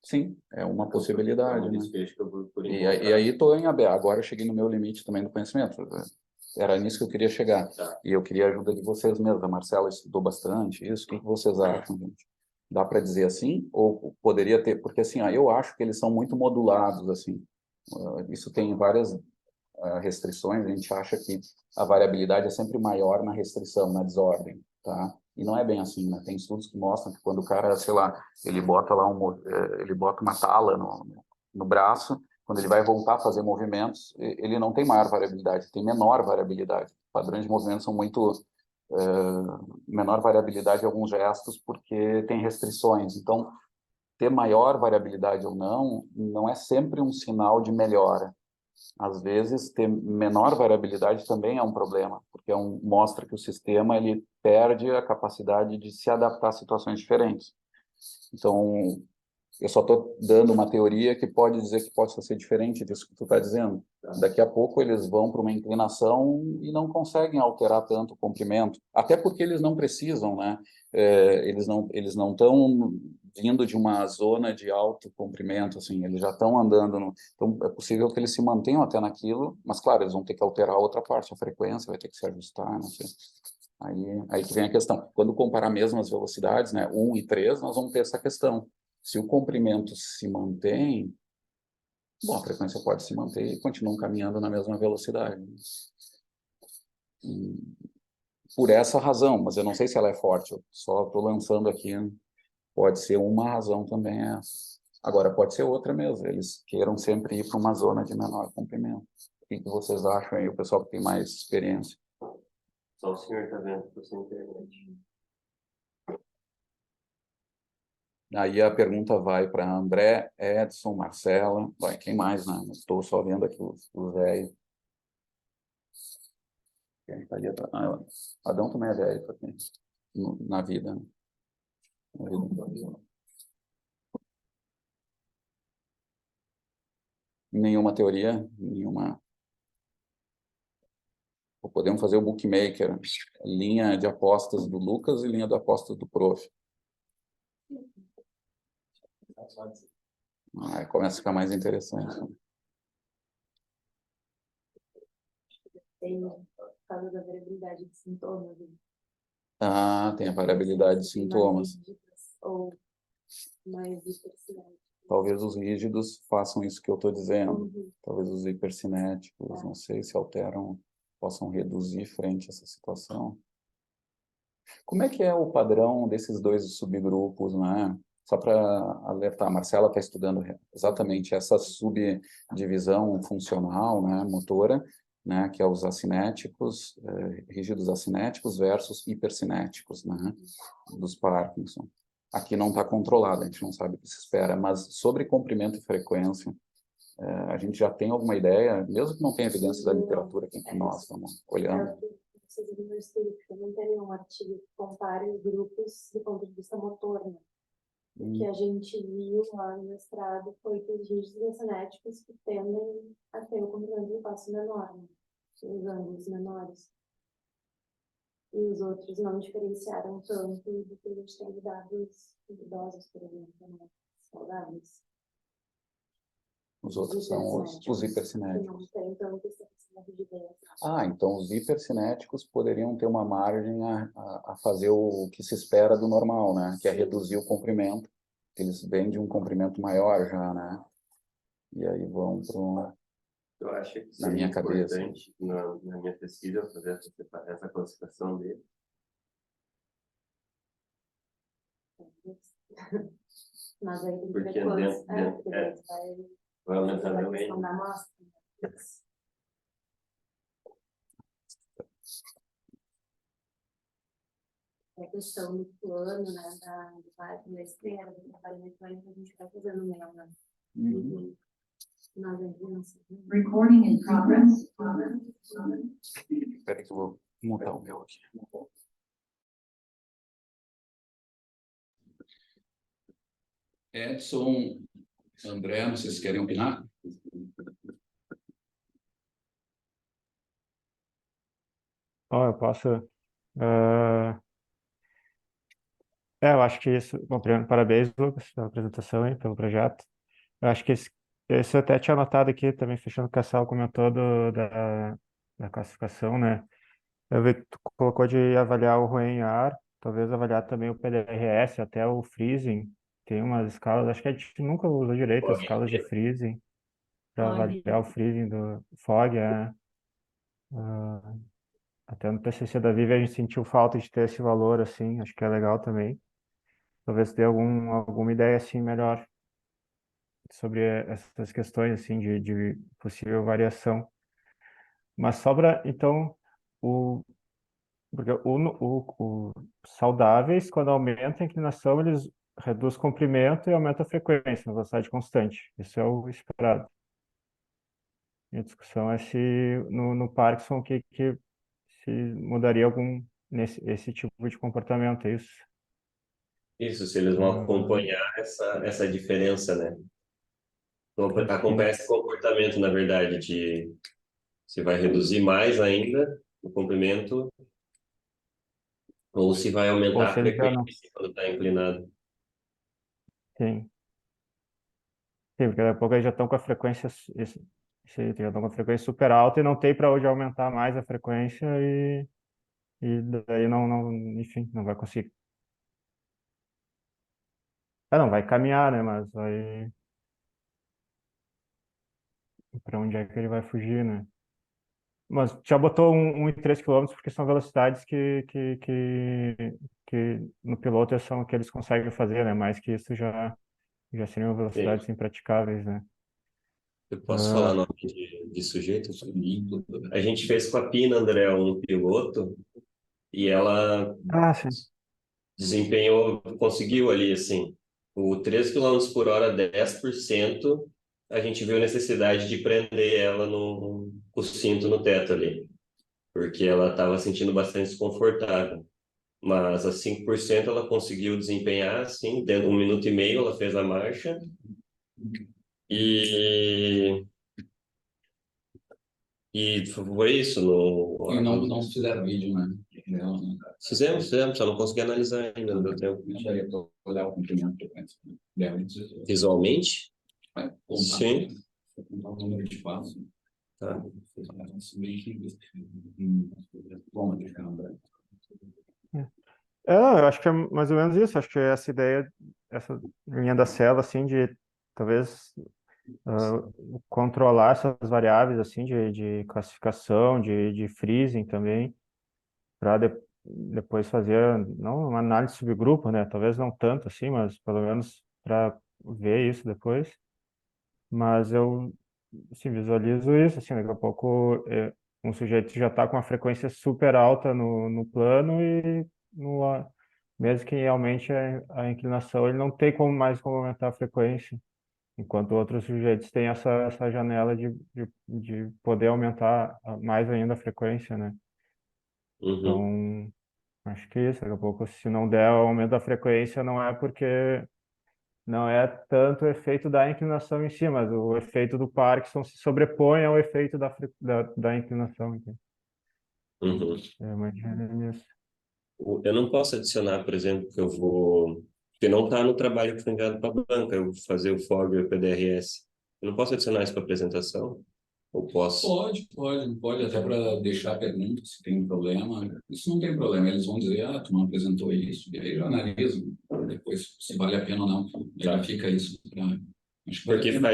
[SPEAKER 2] Sim, é uma
[SPEAKER 1] Então,
[SPEAKER 2] possibilidade,
[SPEAKER 1] por
[SPEAKER 2] né?
[SPEAKER 1] isso que eu acho que eu por
[SPEAKER 2] E
[SPEAKER 1] encontrar.
[SPEAKER 2] aí estou em aberto. Agora eu cheguei no meu limite também do conhecimento. Era nisso que eu queria chegar.
[SPEAKER 1] Tá.
[SPEAKER 2] E eu queria a ajuda de vocês mesmo. A Marcela estudou bastante isso. O que vocês acham, gente? Dá para dizer assim? Ou poderia ter? Porque assim, eu acho que eles são muito modulados, assim. Isso tem várias restrições. A gente acha que a variabilidade é sempre maior na restrição, na desordem, tá? E não é bem assim, né? Tem estudos que mostram que quando o cara, sei lá, ele bota lá ele bota uma tala no braço, quando ele vai voltar a fazer movimentos, ele não tem maior variabilidade, tem menor variabilidade. Padrões de movimento são muito menor variabilidade em alguns gestos porque tem restrições. Então, ter maior variabilidade ou não, não é sempre um sinal de melhora. Às vezes, ter menor variabilidade também é um problema, porque mostra que o sistema ele perde a capacidade de se adaptar a situações diferentes. Então, eu só estou dando uma teoria que pode dizer que possa ser diferente disso que tu está dizendo. Daqui a pouco eles vão para uma inclinação e não conseguem alterar tanto o comprimento, até porque eles não precisam, né? Eles não estão vindo de uma zona de alto comprimento, assim, eles já estão andando. Então é possível que eles se mantenham até naquilo, mas claro, eles vão ter que alterar outra parte, a frequência vai ter que se ajustar, não sei. Aí que vem a questão. Quando comparar mesmo as velocidades, né, 1 e 3, nós vamos ter essa questão. Se o comprimento se mantém, bom, a frequência pode se manter e continuam caminhando na mesma velocidade. E por essa razão, mas eu não sei se ela é forte, eu só estou lançando aqui, pode ser uma razão também essa. Agora, pode ser outra mesmo, eles queiram sempre ir para uma zona de menor comprimento. O que vocês acham aí, o pessoal que tem mais experiência?
[SPEAKER 1] Só o senhor está vendo por sua internet.
[SPEAKER 2] Aí a pergunta vai para André, Edson, Marcela, vai, quem mais, né? Estou só vendo aqui os velhos. Quem tá ali atrás? Adão também é velho aqui, na vida, né? Na vida. Nenhuma teoria, nenhuma. Podemos fazer o bookmaker, linha de apostas do Lucas e linha de apostas do Prof. Aí começa a ficar mais interessante.
[SPEAKER 4] Tem por causa da variabilidade de sintomas.
[SPEAKER 2] Tem a variabilidade de sintomas.
[SPEAKER 4] Ou mais hipercinéticos.
[SPEAKER 2] Talvez os rígidos façam isso que eu estou dizendo.
[SPEAKER 4] Uhum.
[SPEAKER 2] Talvez os hipercinéticos, não sei se alteram, possam reduzir frente a essa situação. Como é que é o padrão desses dois subgrupos, né? Só para alertar, a Marcela está estudando exatamente essa subdivisão funcional, né, motora, né, que é os acinéticos, rígidos acinéticos versus hipercinéticos, né, dos Parkinson. Aqui não está controlado, a gente não sabe o que se espera, mas sobre comprimento e frequência, a gente já tem alguma ideia, mesmo que não tenha evidência da literatura que nós estamos olhando.
[SPEAKER 4] Vocês viram no estudo que também tem um artigo que compara os grupos do ponto de vista motor, né? O que a gente viu lá no mestrado foi que os rígidos acinéticos que tendem a ter o comprimento de passo menor, né? Os ângulos menores. E os outros não diferenciaram tanto do que a gente tem de dados idosos, por exemplo, né? Saudáveis.
[SPEAKER 2] Os outros são os hipercinéticos.
[SPEAKER 4] Que não tem tanta essa rigidez.
[SPEAKER 2] Então os hipercinéticos poderiam ter uma margem a fazer o que se espera do normal, né? Que é reduzir o comprimento. Eles vêm de um comprimento maior já, né? E aí vão para
[SPEAKER 1] Eu acho que
[SPEAKER 2] na
[SPEAKER 1] seria
[SPEAKER 2] minha cabeça.
[SPEAKER 1] importante, na minha pesquisa, fazer essa classificação dele.
[SPEAKER 4] Mas aí tem que
[SPEAKER 1] Porque
[SPEAKER 4] ver quantos.
[SPEAKER 1] vai aumentar
[SPEAKER 4] a
[SPEAKER 1] também.
[SPEAKER 4] questão da amostra. A questão do plano, né, da esquerda, do trabalho mecânico, a gente vai fazendo mesmo, né?
[SPEAKER 2] Uhum.
[SPEAKER 4] Recording in progress.
[SPEAKER 2] Espera que eu vou montar o meu aqui. Edson, André, vocês querem opinar?
[SPEAKER 5] Ó, eu posso. ah, eu acho que isso. Bom, primeiro, parabéns, Lucas, pela apresentação e pelo projeto. Eu acho que esse eu até tinha anotado aqui, também fechando o que a Sal comentou da classificação, né? Eu vi que tu colocou de avaliar o RUEM-AR, talvez avaliar também o PDRS, até o freezing. Tem umas escalas, acho que a gente nunca usou direito as escalas de freezing, para
[SPEAKER 4] Fog.
[SPEAKER 5] avaliar o freezing do fog. Até no TCC da Vivi a gente sentiu falta de ter esse valor, assim, acho que é legal também. Talvez dê alguma ideia, assim, melhor sobre essas questões, assim, de possível variação. Mas sobra, então, o, porque o saudáveis, quando aumenta a inclinação, eles reduz o comprimento e aumenta a frequência na velocidade constante. Isso é o esperado. E a discussão é se no Parkinson que se mudaria algum esse tipo de comportamento, é isso?
[SPEAKER 1] Isso, se eles vão
[SPEAKER 5] Ah,
[SPEAKER 1] acompanhar essa diferença, né? Então,
[SPEAKER 5] acho
[SPEAKER 1] acompanhar
[SPEAKER 5] que
[SPEAKER 1] esse comportamento, na verdade, de se vai reduzir mais ainda o comprimento ou se vai
[SPEAKER 5] ou
[SPEAKER 1] aumentar a
[SPEAKER 5] se eles já não.
[SPEAKER 1] frequência quando está inclinado.
[SPEAKER 5] Sim. Sim, porque daqui a pouco eles já estão com a frequência já estão com a frequência super alta e não tem para onde aumentar mais a frequência e daí não, enfim, não vai conseguir. Não vai caminhar, né? Mas vai para onde é que ele vai fugir, né? Mas já botou 1 e 3 quilômetros porque são velocidades que no piloto são o que eles conseguem fazer, né? Mais que isso já seriam
[SPEAKER 1] Sim.
[SPEAKER 5] velocidades impraticáveis, né?
[SPEAKER 1] Eu posso falar
[SPEAKER 5] Ah,
[SPEAKER 1] nome de sujeito? A gente fez com a Pina, André, um piloto, e ela
[SPEAKER 5] sim.
[SPEAKER 1] desempenhou, conseguiu ali, assim, o 3 quilômetros por hora, 10%, a gente viu necessidade de prender ela com o cinto no teto ali, porque ela estava sentindo bastante desconfortável. Mas a 5% ela conseguiu desempenhar, assim, dentro de 1 minuto e meio ela fez a marcha, e, e foi isso.
[SPEAKER 2] E não fizeram vídeo, né? Não, né?
[SPEAKER 1] Fizemos, só não consegui analisar ainda, não deu tempo.
[SPEAKER 2] Não daria para olhar o comprimento da frequência, né? Deve dizer.
[SPEAKER 1] Visualmente?
[SPEAKER 2] Vai contar,
[SPEAKER 1] Sim.
[SPEAKER 2] contar o número de passos.
[SPEAKER 1] Tá.
[SPEAKER 2] Bom, deixa eu lembrar.
[SPEAKER 5] Não, eu acho que é mais ou menos isso. Acho que essa ideia, essa linha da célula, assim, de talvez ah, controlar essas variáveis, assim, de classificação, de freezing também, para depois fazer, não uma análise de subgrupo, né? Talvez não tanto assim, mas pelo menos para ver isso depois. Mas eu, assim, visualizo isso, assim, daqui a pouco um sujeito já está com uma frequência super alta no plano e mesmo que aumente a inclinação, ele não tem como aumentar a frequência, enquanto outros sujeitos têm essa janela de poder aumentar mais ainda a frequência, né?
[SPEAKER 1] Uhum.
[SPEAKER 5] Então, acho que isso, daqui a pouco, se não der o aumento da frequência, não é porque não é tanto o efeito da inclinação em si, mas o efeito do Parkinson se sobrepõe ao efeito da inclinação. Entende?
[SPEAKER 1] Uhum.
[SPEAKER 5] É mais ou menos isso.
[SPEAKER 1] Eu não posso adicionar, por exemplo, que eu vou. Porque não está no trabalho que foi enviado para a banca, eu vou fazer o FOG e o PDRS. Eu não posso adicionar isso para apresentação? Ou posso?
[SPEAKER 2] Pode, até para deixar a pergunta se tem problema. Isso não tem problema, eles vão dizer, tu não apresentou isso, e aí eu analiso depois se vale a pena ou não. Já fica isso para. Acho que vale a
[SPEAKER 1] Porque
[SPEAKER 2] pena.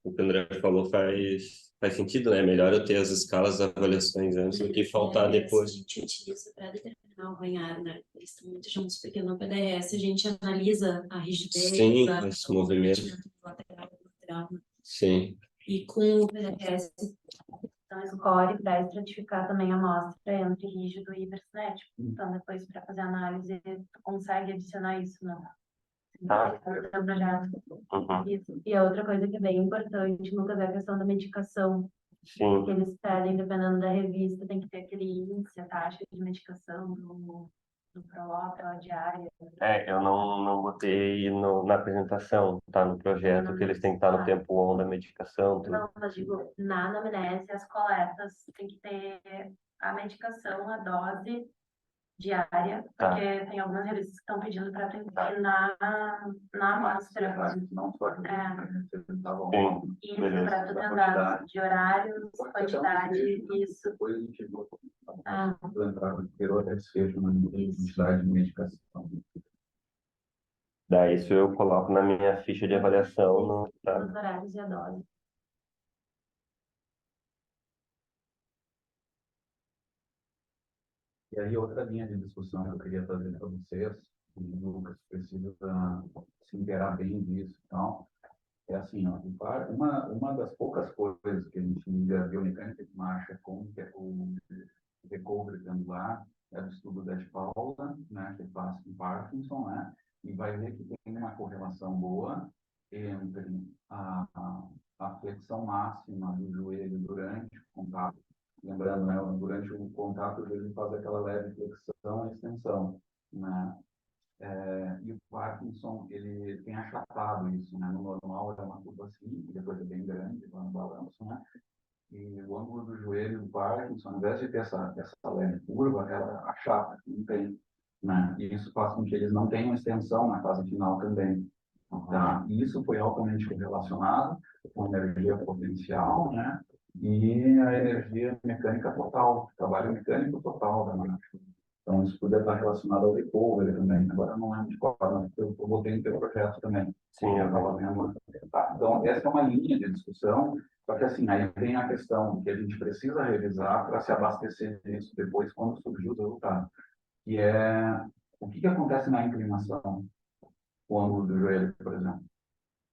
[SPEAKER 1] o que o André falou faz sentido, né? Melhor eu ter as escalas, as avaliações antes do que faltar
[SPEAKER 4] A
[SPEAKER 1] depois.
[SPEAKER 4] gente utiliza para determinar o ranhar, né? Eles estão muito juntos, porque no PDS a gente analisa a rigidez,
[SPEAKER 1] Sim, esse movimento.
[SPEAKER 4] lateral e lateral, né?
[SPEAKER 1] Sim.
[SPEAKER 4] E com o PDS, então, escolhe para estratificar também a amostra entre rígido e hipercinético. Então, depois, para fazer análise, tu consegue adicionar isso no teu projeto.
[SPEAKER 1] Uhum.
[SPEAKER 4] E a outra coisa que é bem importante, Lucas, é a questão da medicação.
[SPEAKER 1] Sim.
[SPEAKER 4] Que eles pedem, dependendo da revista, tem que ter aquele índice, a taxa de medicação do PROOP, a diária.
[SPEAKER 1] Eu não botei na apresentação, tá no projeto, que eles têm que estar no tempo on da medicação, tudo.
[SPEAKER 4] Não, mas digo, na anamnese, as coletas tem que ter a medicação, a dose diária,
[SPEAKER 1] Tá.
[SPEAKER 4] porque tem algumas revistas que estão pedindo para atender na amostra.
[SPEAKER 2] Não só
[SPEAKER 1] Sim,
[SPEAKER 4] Isso,
[SPEAKER 1] beleza.
[SPEAKER 4] para tu tentar de horários, quantidade, isso.
[SPEAKER 2] Depois a gente
[SPEAKER 4] Ah,
[SPEAKER 2] entrar no desfecho na quantidade de medicação.
[SPEAKER 1] Daí isso eu coloco na minha ficha de avaliação no,
[SPEAKER 4] os
[SPEAKER 1] tá?
[SPEAKER 4] horários e a dose.
[SPEAKER 2] E aí, outra linha de discussão que eu queria trazer para vocês, e o Lucas precisa se inteirar bem disso e tal, é assim, ó, uma das poucas coisas que a gente liga a biomecânica de marcha com o recovery glandular é do estudo da de Paula, né, que faz com Parkinson, né, e vai ver que tem uma correlação boa entre a flexão máxima do joelho durante o contato. Lembrando, né, durante o contato, o joelho faz aquela leve flexão e extensão, né? E o Parkinson, ele tem achatado isso, né? No normal é uma curva assim, e depois é bem grande, lá no balanço, né? E o ângulo do joelho do Parkinson, ao invés de ter essa leve curva, ela achata, não tem, né? E isso faz com que eles não tenham extensão na fase final também. Tá? E isso foi altamente correlacionado com a energia potencial, né? E a energia mecânica total, trabalho mecânico total da máquina. Então, isso poderia estar relacionado ao recovery também. Agora, eu não lembro de qual, mas eu botei no teu projeto também.
[SPEAKER 1] Sim,
[SPEAKER 2] eu estava vendo. Tá, então, essa é uma linha de discussão, só que assim, aí tem a questão que a gente precisa revisar para se abastecer disso depois, quando surgir o resultado, que é o que acontece na inclinação, o ângulo do joelho, por exemplo.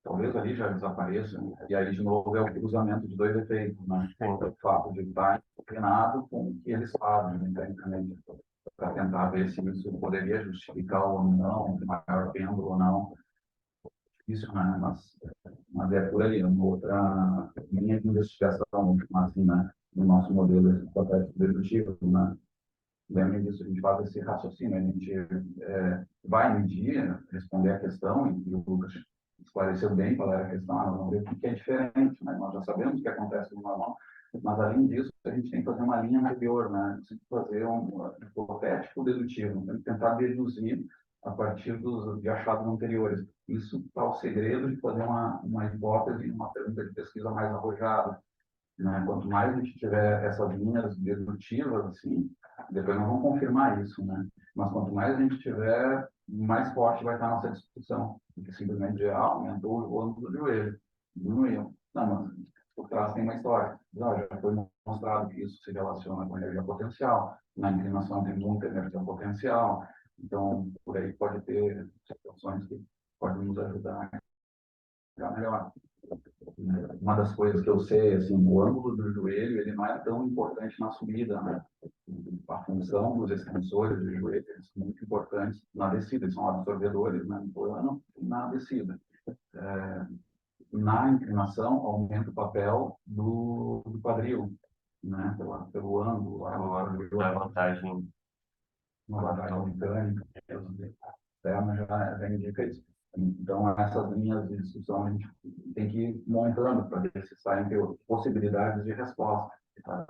[SPEAKER 2] Talvez ali já desapareça, e aí de novo é o cruzamento de dois efeitos, né? O fato de estar inclinado com o que eles fazem mecanicamente, para tentar ver se isso poderia justificar ou não, um maior pêndulo ou não. Isso, né? Mas é por aí, uma outra linha de investigação, assim, né? No nosso modelo estratégico dedutivo, né? Lembre disso, a gente faz esse raciocínio, a gente vai medir, responder a questão, e o Lucas esclareceu bem qual era a questão, vamos ver o que é diferente, né? Nós já sabemos o que acontece no normal, mas além disso, a gente tem que fazer uma linha anterior, né? Tem que fazer um hipotético dedutivo, tem que tentar deduzir a partir de achados anteriores. Isso está o segredo de fazer uma hipótese, uma pergunta de pesquisa mais arrojada, né? Quanto mais a gente tiver essas linhas dedutivas, assim, depois nós vamos confirmar isso, né? Mas quanto mais a gente tiver, mais forte vai estar a nossa discussão. Porque simplesmente aumentou o ângulo do joelho, diminuiu. Não, mas por trás tem uma história. Não, já foi mostrado que isso se relaciona com energia potencial. Na inclinação tem muita energia potencial. Então, por aí pode ter situações que podem nos ajudar a melhor. Uma das coisas que eu sei, assim, o ângulo do joelho, ele não é tão importante na subida, né? A função dos extensores do joelho, eles são muito importantes na descida, eles são absorvedores, né, no plano e na descida. Na inclinação, aumenta o papel do quadril, né, pelo ângulo,
[SPEAKER 1] A vantagem.
[SPEAKER 2] uma vantagem mecânica, externa já indica isso. Então, essas linhas de discussão a gente tem que ir montando para ver se saem possibilidades de resposta. Tá?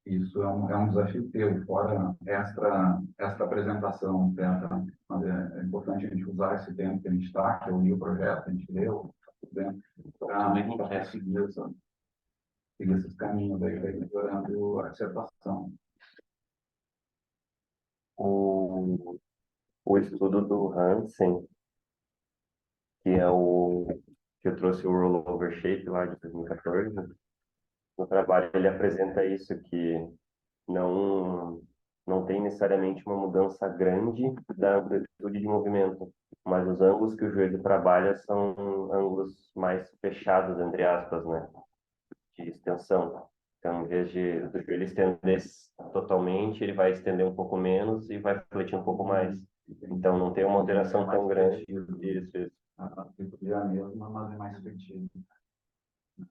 [SPEAKER 2] Isso é um desafio teu, fora esta apresentação, certo? Mas é importante a gente usar esse tempo que a gente está, que eu li o projeto, a gente leu, para seguir esses caminhos, aí vai melhorando a dissertação.
[SPEAKER 1] O estudo do Hansen, que é que eu trouxe o Rollover Shape lá de 2014, no trabalho ele apresenta isso, que não tem necessariamente uma mudança grande da amplitude de movimento, mas os ângulos que o joelho trabalha são ângulos mais fechados, entre aspas, né, de extensão. Então, em vez do joelho estender totalmente, ele vai estender um pouco menos e vai fletir um pouco mais. Então, não tem uma alteração tão grande. Isso.
[SPEAKER 2] A amplitude é a mesma, mas é mais flexível.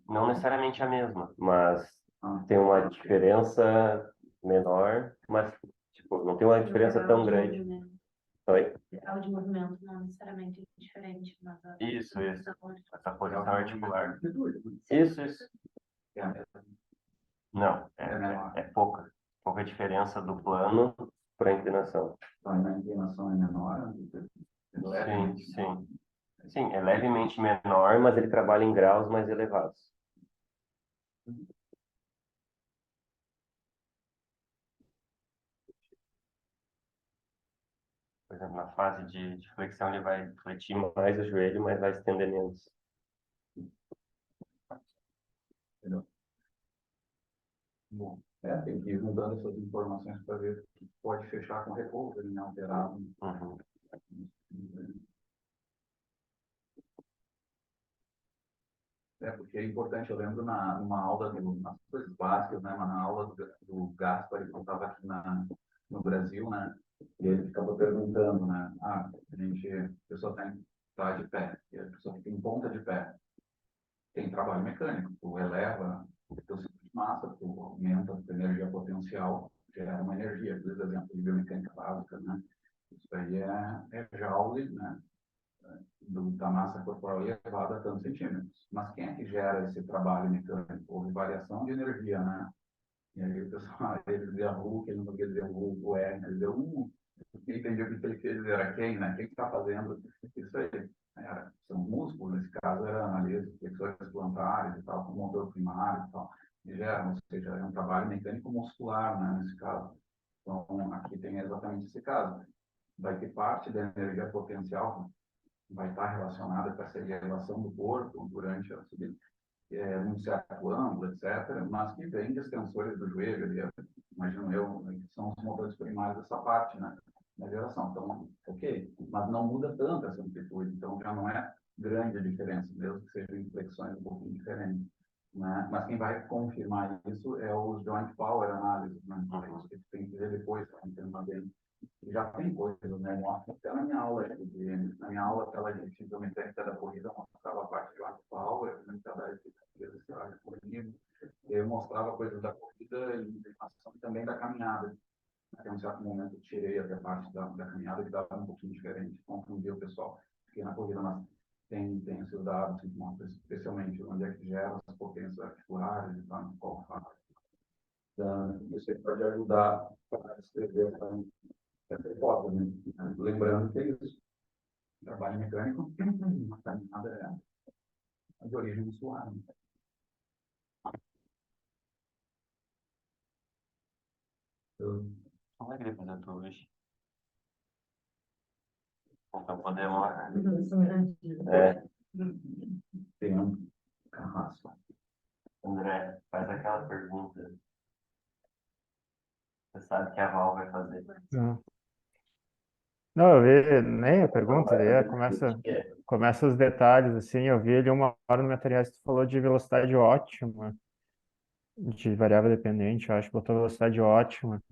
[SPEAKER 1] Não necessariamente a mesma, mas tem uma diferença menor, mas tipo, não tem uma diferença tão grande. Oi?
[SPEAKER 4] O de movimento não necessariamente é diferente, mas
[SPEAKER 1] Isso. Essa posição articular. Isso. Não,
[SPEAKER 2] É menor.
[SPEAKER 1] é pouca. Pouca diferença do plano para a inclinação.
[SPEAKER 2] Então, a inclinação é menor.
[SPEAKER 1] Sim, sim. Sim, é levemente menor, mas ele trabalha em graus mais elevados. Por exemplo, na fase de flexão, ele vai fletir mais o joelho, mas vai estender menos.
[SPEAKER 2] Entendeu? Bom, tem que ir mudando essas informações para ver o que pode fechar com recovery, né, alterado.
[SPEAKER 1] Uhum.
[SPEAKER 2] Porque é importante, eu lembro numa aula, nas coisas básicas, né, mas na aula do Gaspar, ele estava aqui no Brasil, né, e ele ficava perguntando, né, a pessoa tá de pé, e a pessoa fica em ponta de pé, tem trabalho mecânico, tu eleva o teu centro de massa, tu aumenta a tua energia potencial, gera uma energia, por exemplo, de biomecânica básica, né, isso aí é Joule, né, da massa corporal elevada a tantos centímetros. Mas quem é que gera esse trabalho mecânico? Houve variação de energia, né? E aí o pessoal, ele dizia Hulk, ele não queria dizer Hulk, o R, ele dizia quem entendeu o que ele queria dizer era quem, né? Quem está fazendo isso aí? São músculos, nesse caso era análise, flexores plantares e tal, com motor primário e tal. E gera, ou seja, é um trabalho mecânico muscular, né? Nesse caso. Então, aqui tem exatamente esse caso. Vai ter parte da energia potencial vai estar relacionada com essa elevação do corpo durante a subida, num certo ângulo, etc., mas que vem de extensores do joelho, ali, imagino eu, que são os motores primários dessa parte, né, da geração. Então, ok, mas não muda tanto essa amplitude, então já não é grande a diferença, mesmo que sejam inflexões um pouquinho diferentes. Né? Mas quem vai confirmar isso é os Joint Power Analysis, né? Isso que tem que ver depois, para entender bem. Já tem coisas, né? Mostra até na minha aula aquela de fisiometria da corrida, mostrava a parte de Joint Power, né? Da corrida, eu mostrava coisas da corrida e também da caminhada. Até um certo momento eu tirei até parte da caminhada que dava um pouquinho diferente, confundia o pessoal, porque na corrida nós tem esses dados que mostram especialmente onde é que gera as potências articulares e tal, qual fase. Então, isso aí pode ajudar a escrever essa hipótese, né? Lembrando que é isso. Trabalho mecânico, a caminhada é de origem muscular. Né?
[SPEAKER 1] Como é que ele apresentou hoje? Então podemos.
[SPEAKER 2] Tem um carrasco.
[SPEAKER 1] André, faz aquela pergunta. Você sabe que a Val vai fazer.
[SPEAKER 5] Não, não, eu vi nem a pergunta, daí começa os detalhes, assim, eu vi ali uma hora no material que tu falou de velocidade ótima, de variável dependente, eu acho que botou velocidade ótima.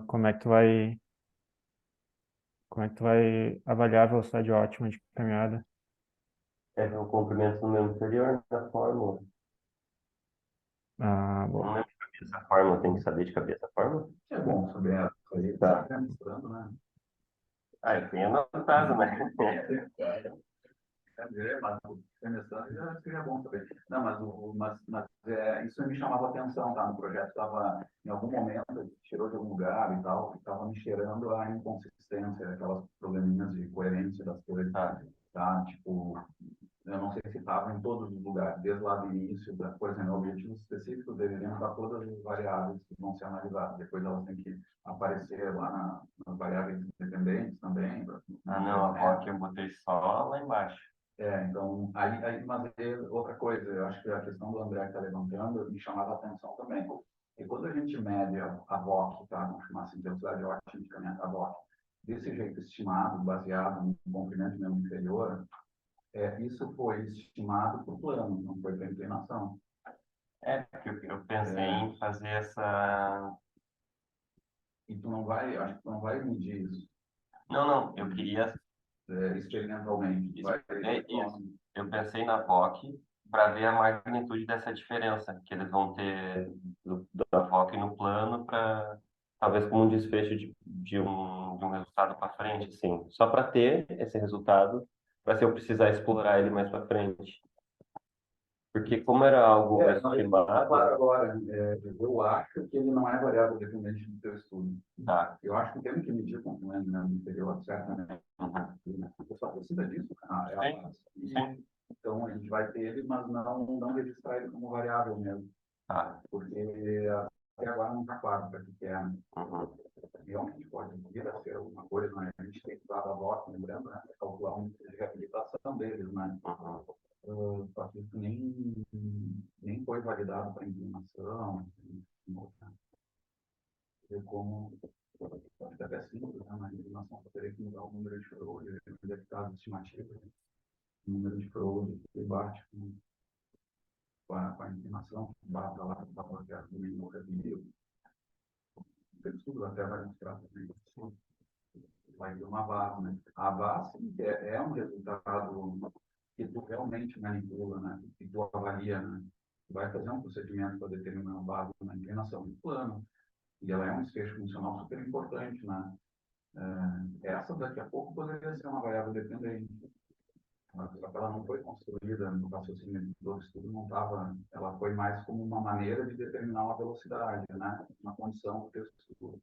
[SPEAKER 5] Como é que tu vai avaliar a velocidade ótima de caminhada?
[SPEAKER 1] É o comprimento no membro inferior da fórmula.
[SPEAKER 5] Ah,
[SPEAKER 1] Não
[SPEAKER 5] bom.
[SPEAKER 1] lembro de cabeça a fórmula, tem que saber de cabeça a fórmula?
[SPEAKER 2] É bom saber a coisa,
[SPEAKER 1] Tá.
[SPEAKER 2] mostrando, né?
[SPEAKER 1] Ah, eu tenho anotado, né?
[SPEAKER 2] Mas mestrado já seria bom saber. Não, isso me chamava atenção, tá? No projeto estava, em algum momento, tirou de algum lugar e tal, estava me cheirando a inconsistência, aquelas probleminhas de coerência das coisas, tá? Tipo, eu não sei se estava em todos os lugares, desde lá do início, por exemplo, objetivos específicos deveriam estar todas as variáveis que vão ser analisadas, depois elas têm que aparecer lá nas variáveis independentes também.
[SPEAKER 1] Ah, não, a VOC eu botei só lá embaixo.
[SPEAKER 2] Então, mas outra coisa, eu acho que a questão do André que está levantando me chamava a atenção também. E quando a gente mede a VOC, tá? Vamos chamar assim, velocidade ótima de caminhada, a VOC, desse jeito estimado, baseado no comprimento do membro inferior, isso foi estimado para o plano, não foi para a inclinação.
[SPEAKER 1] Porque eu pensei em fazer essa.
[SPEAKER 2] E acho que tu não vai medir isso.
[SPEAKER 1] Não, eu queria.
[SPEAKER 2] Experimentalmente.
[SPEAKER 1] Isso. Eu pensei na VOC para ver a magnitude dessa diferença que eles vão ter da VOC no plano para talvez como um desfecho de um resultado para frente, assim. Só para ter esse resultado, para se eu precisar explorar ele mais para frente. Porque como era algo
[SPEAKER 2] Não,
[SPEAKER 1] estimado,
[SPEAKER 2] claro, agora, eu acho que ele não é variável dependente do teu estudo.
[SPEAKER 1] tá.
[SPEAKER 2] Eu acho que temos que medir componente no interior, certamente. O pessoal precisa disso, é a base.
[SPEAKER 1] Sim.
[SPEAKER 2] Então, a gente vai ter ele, mas não registrar ele como variável mesmo.
[SPEAKER 1] Tá.
[SPEAKER 2] Porque até agora não está claro para que é.
[SPEAKER 1] Uhum.
[SPEAKER 2] Realmente pode vir a ser alguma coisa, né? A gente tem que usar a voz, lembrando, né? Calcular um índice de reabilitação deles, né? Só que isso nem foi validado para inclinação, ver como até simples, né? Na inclinação, eu teria que mudar o número de Freud, onde é que está as estimativas, né? O número de Freud que bate com a inclinação, bate lá, está baseado no mínimo revisível. Tem estudo até vai mostrar também. Vai ter uma base, né? A base é um resultado que tu realmente manipula, né? Que tu avalia, né? Tu vai fazer um procedimento para determinar a base na inclinação do plano, e ela é um desfecho funcional super importante, né? Essa daqui a pouco poderia ser uma variável dependente. Mas ela não foi construída no raciocínio do estudo, não estava, ela foi mais como uma maneira de determinar uma velocidade, né? Uma condição do teu estudo.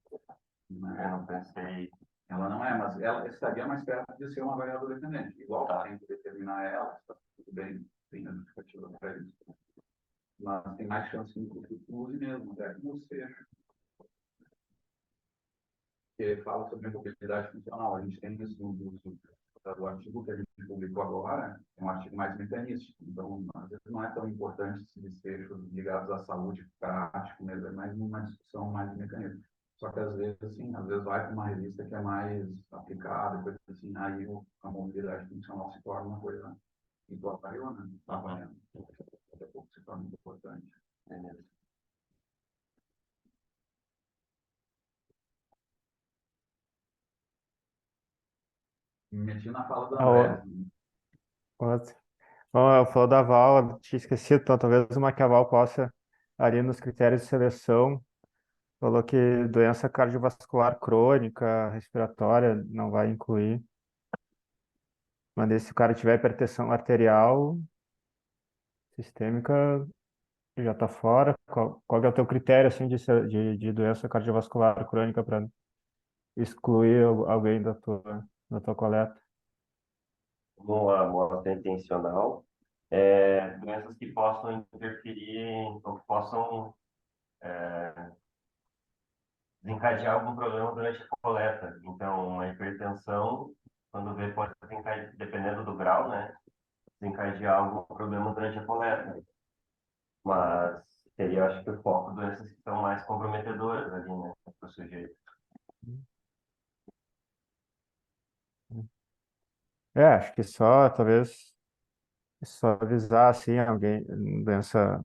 [SPEAKER 2] Né?
[SPEAKER 1] Eu não pensei.
[SPEAKER 2] Ela não é, mas ela estaria mais perto de ser uma variável dependente. Igual tem que determinar ela, está tudo bem, tem a justificativa para isso. Mas tem mais chance que tu use mesmo, até que não seja. Que fala sobre mobilidade funcional. A gente tem isso do artigo que a gente publicou agora, é um artigo mais mecanístico. Então, às vezes não é tão importante esses desfechos ligados à saúde prático, mesmo, é mais uma discussão mais de mecanismo. Só que às vezes, assim, às vezes vai para uma revista que é mais aplicada, coisa assim, aí a mobilidade funcional se torna uma coisa que tu avaliou, né? Avaliando. Daqui a pouco se torna importante. Me meti na fala do
[SPEAKER 5] A
[SPEAKER 2] André.
[SPEAKER 5] outra. Bom, eu falou da Val, eu tinha esquecido, então talvez uma que a Val possa, ali nos critérios de seleção, falou que doença cardiovascular crônica, respiratória, não vai incluir. Mas daí se o cara tiver hipertensão arterial, sistêmica, já está fora. Qual que é o teu critério, assim, de doença cardiovascular crônica para excluir alguém da tua coleta?
[SPEAKER 1] Como a morte é intencional, doenças que possam interferir ou que possam desencadear algum problema durante a coleta. Então, uma hipertensão, quando vê, pode desencadear, dependendo do grau, né, desencadear algum problema durante a coleta. Mas seria, acho que, o foco doenças que são mais comprometedoras ali, né, para o sujeito.
[SPEAKER 5] Acho que só, talvez, só avisar, assim, alguém, doença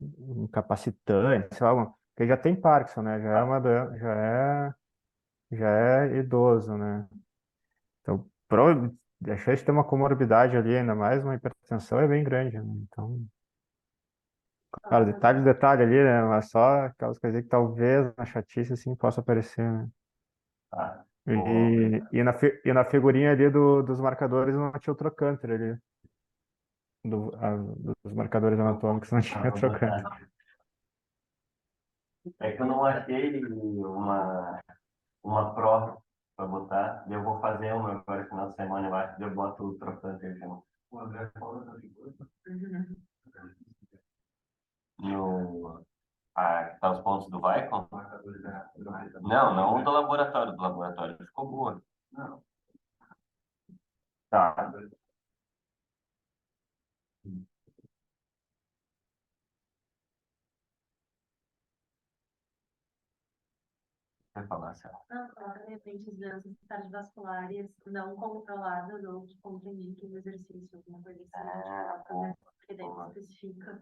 [SPEAKER 5] incapacitante, sei lá, porque já tem Parkinson, né? Já é uma doença, já é idoso, né? Então, a chance de ter uma comorbidade ali, ainda mais uma hipertensão, é bem grande, né? Então, claro, detalhe ali, né? Mas só aquelas coisas que talvez na chatice, assim, possa aparecer, né?
[SPEAKER 1] Tá?
[SPEAKER 5] E na figurinha ali dos marcadores não tinha o trocânter ali. Dos marcadores anatômicos não tinha o trocânter.
[SPEAKER 1] É que eu não achei uma prova para botar. Eu vou fazer uma agora no final de semana, eu acho que eu boto o trocante junto. O André fala da figura. No, que tá os pontos do Vicon? Não o do laboratório. Do laboratório ficou boa. Não. Tá. Vai falar, Céu.
[SPEAKER 4] Não, claro, de repente, as doenças cardiovasculares não controladas ou que contraindicam o exercício, alguma coisa assim, né? Porque daí especifica.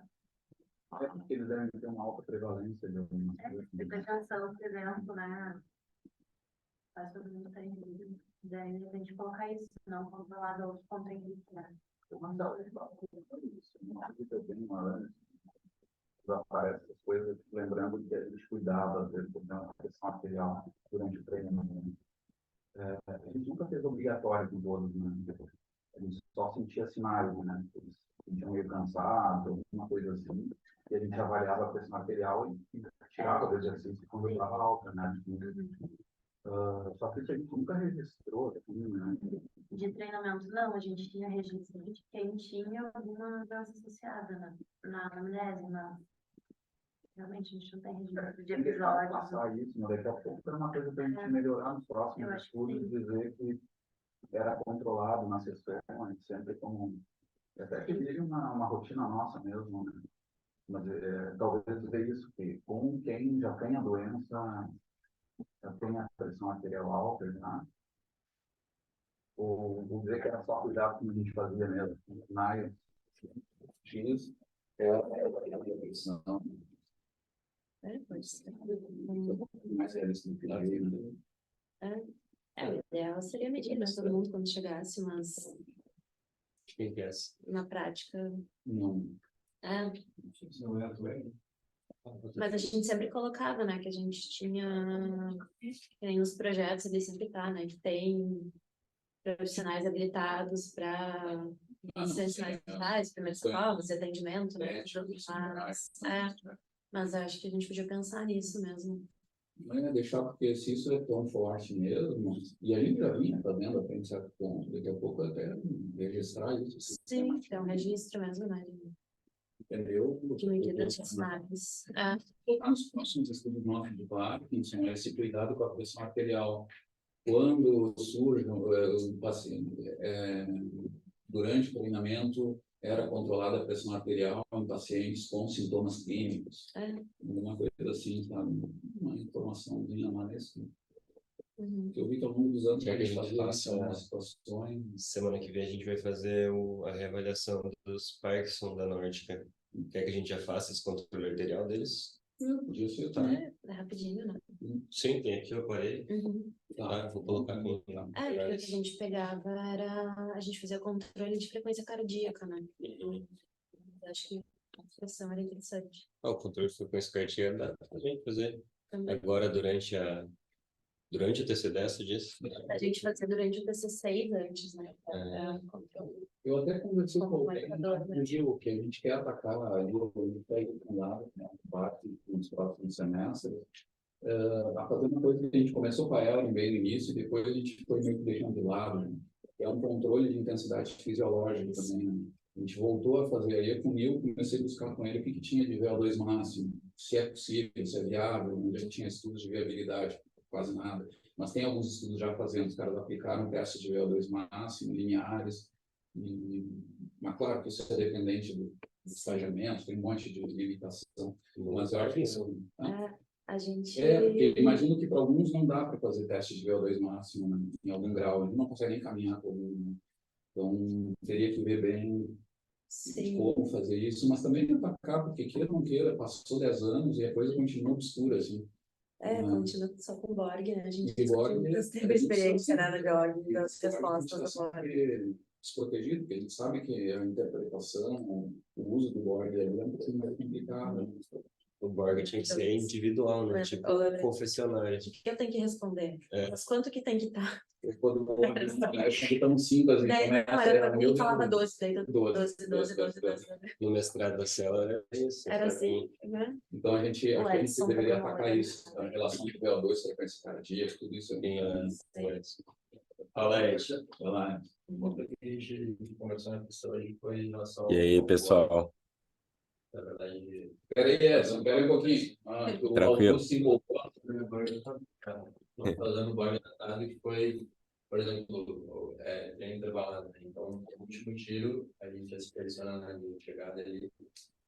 [SPEAKER 2] É porque eles devem ter uma alta prevalência de algumas coisas.
[SPEAKER 4] Hipertensão, por exemplo, né? Quase todo mundo tem. Daí, de repente, colocar isso, não controlado ou que contraindica, né?
[SPEAKER 2] Mas dá isso. Uma vida bem uma aparece essas coisas, lembrando que a gente cuidava, às vezes, de uma questão arterial durante o treinamento. A gente nunca fez obrigatório com todos, né? A gente só sentia sinais, né? sentia meio cansado, alguma coisa assim, e a gente avaliava a pressão arterial e tirava do exercício quando estava alta, né? Só que isso a gente nunca registrou, assim, né?
[SPEAKER 4] De treinamento, não, a gente tinha registro de quem tinha alguma doença associada na anamnese, mas realmente a gente não tem registro de episódios.
[SPEAKER 2] Passar isso, mas daqui a pouco era uma coisa para a gente melhorar nos próximos estudos e dizer que era controlado nas sessões, sempre como. Até que vive uma rotina nossa mesmo, né? Mas talvez dizer isso, que com quem já tem a doença, já tem a pressão arterial alta, né? Ou dizer que era só cuidar como a gente fazia mesmo. Na X é a pressão.
[SPEAKER 6] Pode ser.
[SPEAKER 2] Mais realista do que a vida.
[SPEAKER 6] O ideal seria medir para todo mundo quando chegasse, mas
[SPEAKER 1] Quem que é essa?
[SPEAKER 6] na prática.
[SPEAKER 2] Não.
[SPEAKER 6] Mas a gente sempre colocava, né, que a gente tem os projetos, ele sempre tá, né, que tem profissionais habilitados para ser sinais vitais, primeiros socorros, atendimento, né, mas acho que a gente podia pensar nisso mesmo.
[SPEAKER 2] Não é deixar, porque se isso é tão forte mesmo, e a gente já vinha fazendo até um certo ponto, daqui a pouco até registrar isso.
[SPEAKER 6] Sim, é um registro mesmo, né,
[SPEAKER 2] Entendeu?
[SPEAKER 6] de medidas racionais.
[SPEAKER 2] Nos próximos estudos nossos de Parkinson, esse cuidado com a pressão arterial. Quando surge o paciente, durante o treinamento, era controlada a pressão arterial em pacientes com sintomas clínicos. Alguma coisa assim, sabe? Uma informaçãozinha mais. Que eu vi que ao longo dos anos
[SPEAKER 1] Quer que a gente faça
[SPEAKER 2] algumas situações.
[SPEAKER 1] Semana que vem a gente vai fazer a reavaliação dos Parkinson da Nórdica. Quer que a gente já faça esse controle arterial deles?
[SPEAKER 2] Podia ser,
[SPEAKER 1] Tá.
[SPEAKER 2] tá?
[SPEAKER 6] É rapidinho, né?
[SPEAKER 1] Sim, tem aqui o aparelho. Tá, vou colocar aqui.
[SPEAKER 6] Porque o que a gente pegava era, a gente fazia controle de frequência cardíaca, né? Acho que a pressão era interessante.
[SPEAKER 1] O controle de frequência cardíaca dá pra gente fazer.
[SPEAKER 6] Também.
[SPEAKER 1] Agora, durante o TCD, você disse?
[SPEAKER 6] A gente fazia durante o TC6 antes, né? Controle.
[SPEAKER 2] Eu até conversei com
[SPEAKER 6] Como
[SPEAKER 2] alguém
[SPEAKER 6] marcador, né?
[SPEAKER 2] que a gente quer atacar ali, ele está aí com lado, né, parte nos próximos semestres, a fazer uma coisa que a gente começou com a ela bem no início e depois a gente foi meio que deixando de lado, né? É um controle de intensidade fisiológica também, né? A gente voltou a fazer aí com o Nil, comecei a buscar com ele o que tinha de VO2 máximo, se é possível, se é viável, onde a gente tinha estudos de viabilidade, quase nada, mas tem alguns estudos já fazendo, os caras aplicaram testes de VO2 máximo, lineares, mas claro que isso é dependente do estagiamento, tem um monte de limitação, mas eu acho que isso...
[SPEAKER 6] A gente...
[SPEAKER 2] porque imagino que para alguns não dá para fazer teste de VO2 máximo, né, em algum grau, ele não consegue nem caminhar com algum, né? Então teria que ver bem como fazer isso, mas também não atacar, porque queira ou não queira, passou 10 anos e a coisa continua obscura, assim.
[SPEAKER 6] Continua só com o Borg, né? A gente
[SPEAKER 2] teve
[SPEAKER 6] experiência, né, no Borg, das respostas do Borg.
[SPEAKER 2] Desprotegido, porque a gente sabe que a interpretação, o uso do Borg é um pouquinho mais complicado. Né?
[SPEAKER 1] O Borg tinha que ser individual, né? Tipo, confessionário.
[SPEAKER 6] O que eu tenho que responder? Mas quanto que tem que estar?
[SPEAKER 2] Quando estamos 5, a gente começa...
[SPEAKER 6] Eu falava 12, daí 12.
[SPEAKER 1] No mestrado da célula era isso.
[SPEAKER 6] Era assim, né?
[SPEAKER 2] Então a gente deveria atacar isso, a relação de VO2, frequência cardíaca, tudo isso.
[SPEAKER 1] Fala aí.
[SPEAKER 7] Uma coisa que a gente conversou na pessoa aí foi em relação
[SPEAKER 3] E aí, pessoal?
[SPEAKER 7] Na verdade...
[SPEAKER 2] Peraí, Edson, peraí um pouquinho.
[SPEAKER 3] Tranquilo.
[SPEAKER 7] Fazendo o Borg adaptado, que foi, por exemplo, treino intervalado. Né? Então, no último tiro, a gente já se seleciona na linha de chegada ali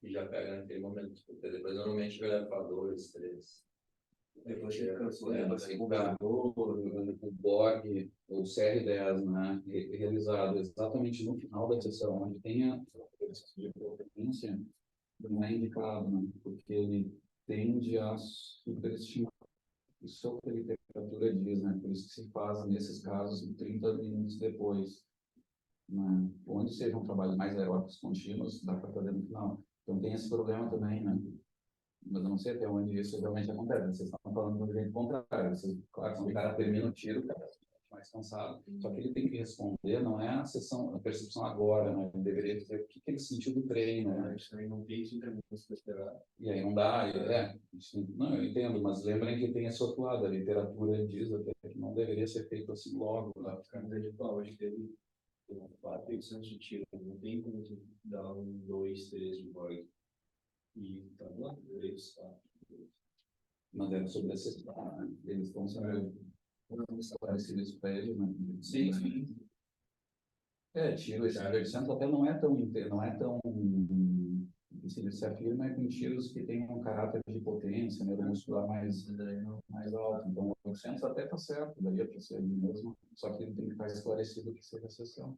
[SPEAKER 7] e já pega naquele momento. Porque depois, normalmente, vai levar 2, 3.
[SPEAKER 2] Depois que o Borg, o CR10, né, realizado exatamente no final da sessão, onde tem a de potência, não é indicado, né, porque ele tende a superestimar. Isso é o que a literatura diz, né, por isso que se faz, nesses casos, 30 minutos depois. Né, onde sejam trabalhos mais aeróbicos contínuos, dá para fazer no final. Então tem esse problema também, né? Mas eu não sei até onde isso realmente acontece. Vocês estão falando do jeito contrário. Vocês, claro, quando o cara termina o tiro, o cara mais cansado. Só que ele tem que responder, não é a percepção agora, né? Ele deveria dizer o que ele sentiu do treino, né?
[SPEAKER 7] Isso aí não tem isso para esperar.
[SPEAKER 2] E aí não dá, isso, não, eu entendo, mas lembrem que tem esse outro lado, a literatura diz até que não deveria ser feito assim logo, tá?
[SPEAKER 7] Os caras de pau, acho que teve 400 de tiro, não tem como tu dar 2, 3 de borg. E tá lá, 3, 4.
[SPEAKER 2] Mas é sobre esse, eles estão sendo esclarecidos para ele, né? Sim, sim. Tiro, esse 800 até não é tão, se afirma é com tiros que têm um caráter de potência, neuromuscular mais alto. Então, 800 até está certo, daria para ser ali mesmo, só que ele tem que estar esclarecido que seja a sessão.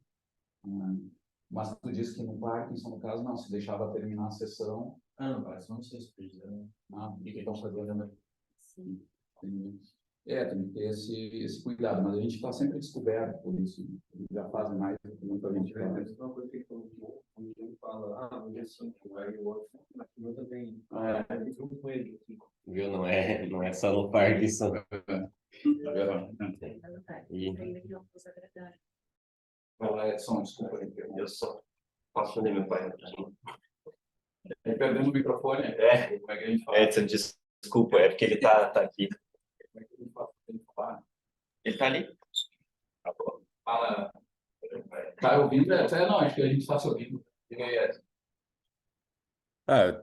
[SPEAKER 2] Mas tu disse que no Parkinson, no caso, não, se deixava terminar a sessão.
[SPEAKER 7] Não, parece não sei se precisa.
[SPEAKER 2] O que estão fazendo? Sim. Tem que ter esse cuidado, mas a gente está sempre descoberto por isso. Já fazem mais do que muita gente faz.
[SPEAKER 7] Uma coisa que quando fala, um dia 5, aí o outro, na segunda também. Junto com ele.
[SPEAKER 1] Viu? Não é só no Parkinson.
[SPEAKER 2] Edson, desculpa.
[SPEAKER 1] Eu só posso fazer meu pai.
[SPEAKER 2] Perdendo o microfone? Como é que a gente fala?
[SPEAKER 1] Edson, desculpa, é porque ele tá aqui.
[SPEAKER 2] Como é que a gente fala?
[SPEAKER 1] Ele tá ali? Tá bom.
[SPEAKER 2] Fala. Tá ouvindo? Não, acho que a gente está se ouvindo. Diga aí, Edson.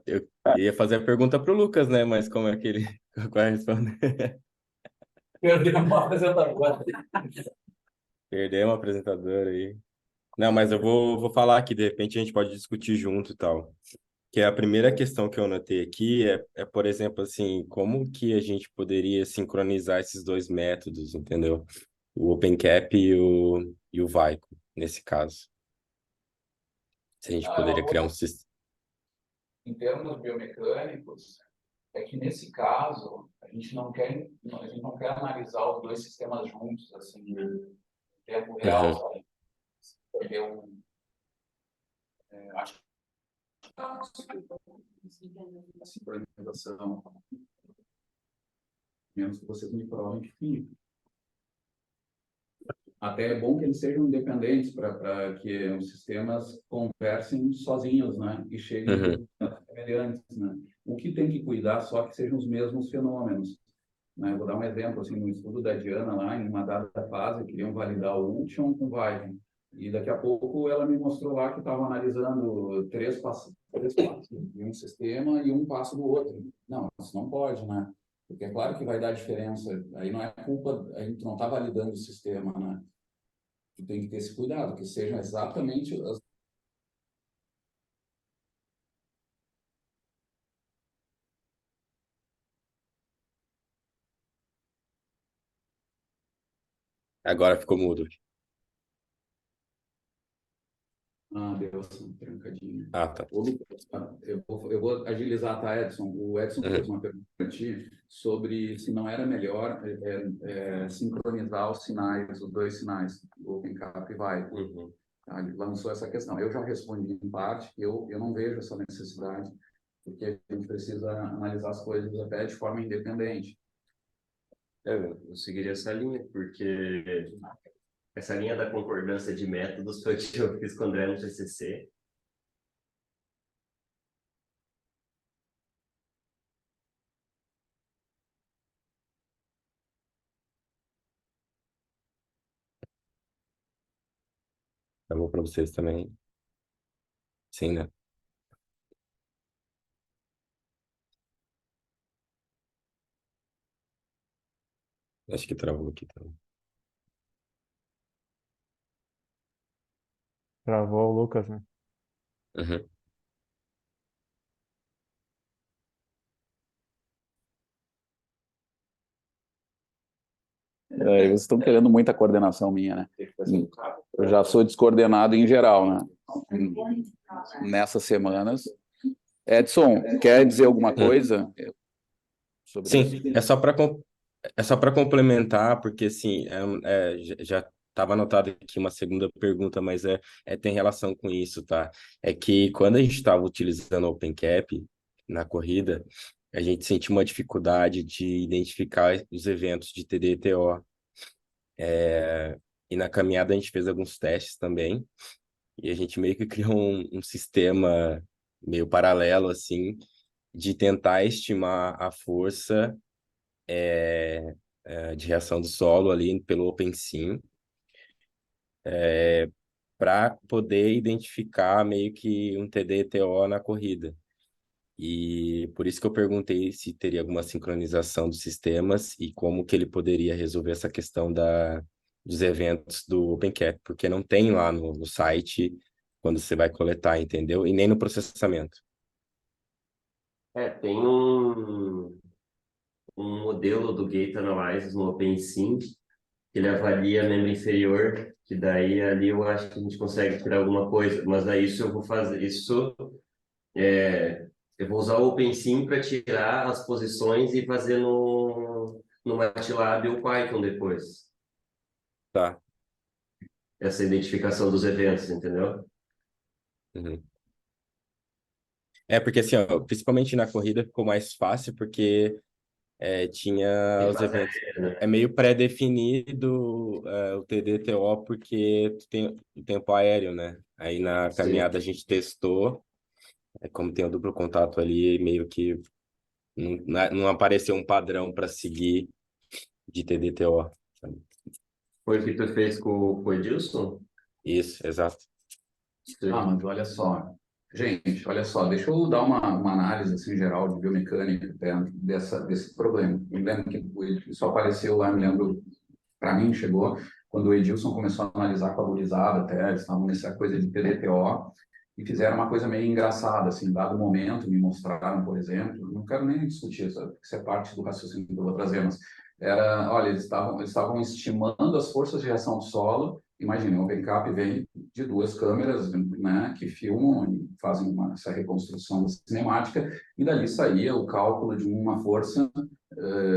[SPEAKER 3] Eu ia fazer a pergunta pro Lucas, né? Mas como é que ele vai responder?
[SPEAKER 2] Perdemos uma apresentadora.
[SPEAKER 3] Perdemos o apresentador aí. Não, mas eu vou falar aqui, de repente a gente pode discutir junto e tal. Que a primeira questão que eu notei aqui por exemplo, assim, como que a gente poderia sincronizar esses dois métodos, entendeu? O OpenCap e o Vico, nesse caso. Se a gente poderia criar um sistema.
[SPEAKER 2] Em termos biomecânicos, é que nesse caso, a gente não quer analisar os dois sistemas juntos, assim, em tempo real, sabe? Porque acho que a sincronização, menos que vocês me provem que sim. Até é bom que eles sejam independentes para que os sistemas conversem sozinhos, né? E cheguem semelhantes, né? O que tem que cuidar só que sejam os mesmos fenômenos, né? Vou dar um exemplo, assim, no estudo da Diana lá, em uma dada fase, queriam validar o Ultion com o Viking. E daqui a pouco ela me mostrou lá que estava analisando três passos de um sistema e um passo do outro. Não, isso não pode, né? Porque é claro que vai dar diferença. Aí não é culpa, a gente não está validando o sistema, né? Tu tem que ter esse cuidado, que sejam exatamente as...
[SPEAKER 3] Agora ficou mudo.
[SPEAKER 2] Deu assim, trancadinho.
[SPEAKER 3] Tá.
[SPEAKER 2] Ô, Lucas, eu vou agilizar, tá, Edson? O Edson fez uma pergunta para ti sobre se não era melhor sincronizar os sinais, os dois sinais, o OpenCap e Vico. Tá? Ele lançou essa questão. Eu já respondi em parte, eu não vejo essa necessidade, porque a gente precisa analisar as coisas até de forma independente.
[SPEAKER 1] Eu seguiria essa linha, porque essa linha da concordância de métodos foi o que eu fiz com o André no TCC.
[SPEAKER 3] Travou para vocês também. Sim, né? Acho que travou aqui também.
[SPEAKER 5] Travou o Lucas, né?
[SPEAKER 2] Vocês estão querendo muita coordenação minha, né? Eu já sou descoordenado em geral, né? Nessas semanas. Edson, quer dizer alguma coisa sobre
[SPEAKER 3] Sim,
[SPEAKER 2] isso?
[SPEAKER 3] é só para complementar, porque assim, já estava anotado aqui uma segunda pergunta, mas tem relação com isso, tá? É que quando a gente estava utilizando o OpenCap na corrida, a gente sentiu uma dificuldade de identificar os eventos de TD e TO. na caminhada a gente fez alguns testes também, e a gente meio que criou um sistema meio paralelo, assim, de tentar estimar a força de reação do solo ali pelo OpenSim, para poder identificar meio que um TDTO na corrida. E por isso que eu perguntei se teria alguma sincronização dos sistemas e como que ele poderia resolver essa questão dos eventos do OpenCap, porque não tem lá no site quando você vai coletar, entendeu? E nem no processamento.
[SPEAKER 1] Tem um modelo do Gate Analysis no OpenSim, que ele avalia a memória inferior, que daí ali eu acho que a gente consegue tirar alguma coisa, mas daí isso eu vou fazer, eu vou usar o OpenSim para tirar as posições e fazer no MATLAB ou Python depois,
[SPEAKER 3] Tá.
[SPEAKER 1] essa identificação dos eventos, entendeu?
[SPEAKER 3] Uhum. Porque assim, ó, principalmente na corrida ficou mais fácil porque tinha
[SPEAKER 1] Tem
[SPEAKER 3] os
[SPEAKER 1] fase
[SPEAKER 3] eventos.
[SPEAKER 1] aérea, né?
[SPEAKER 3] É meio pré-definido o TDTO porque tu tem o tempo aéreo, né? Aí na
[SPEAKER 1] Sim.
[SPEAKER 3] caminhada a gente testou, como tem o duplo contato ali, meio que não apareceu um padrão para seguir de TDTO. Sabe?
[SPEAKER 1] Foi o que tu fez com o Edilson?
[SPEAKER 3] Isso, exato.
[SPEAKER 1] Sim.
[SPEAKER 2] Mas olha só, gente, olha só, deixa eu dar uma análise assim, geral de biomecânica desse problema. Me lembro que isso apareceu lá, me lembro, para mim chegou quando o Edilson começou a analisar com a gurizada até, eles estavam nessa coisa de PDTO, e fizeram uma coisa meio engraçada, assim, dado momento, me mostraram, por exemplo, não quero nem discutir isso é parte do raciocínio que eu vou trazer, mas olha, eles estavam estimando as forças de reação do solo. Imagina, o OpenCap vem de duas câmeras, né, que filmam e fazem essa reconstrução cinemática, e dali saía o cálculo de uma força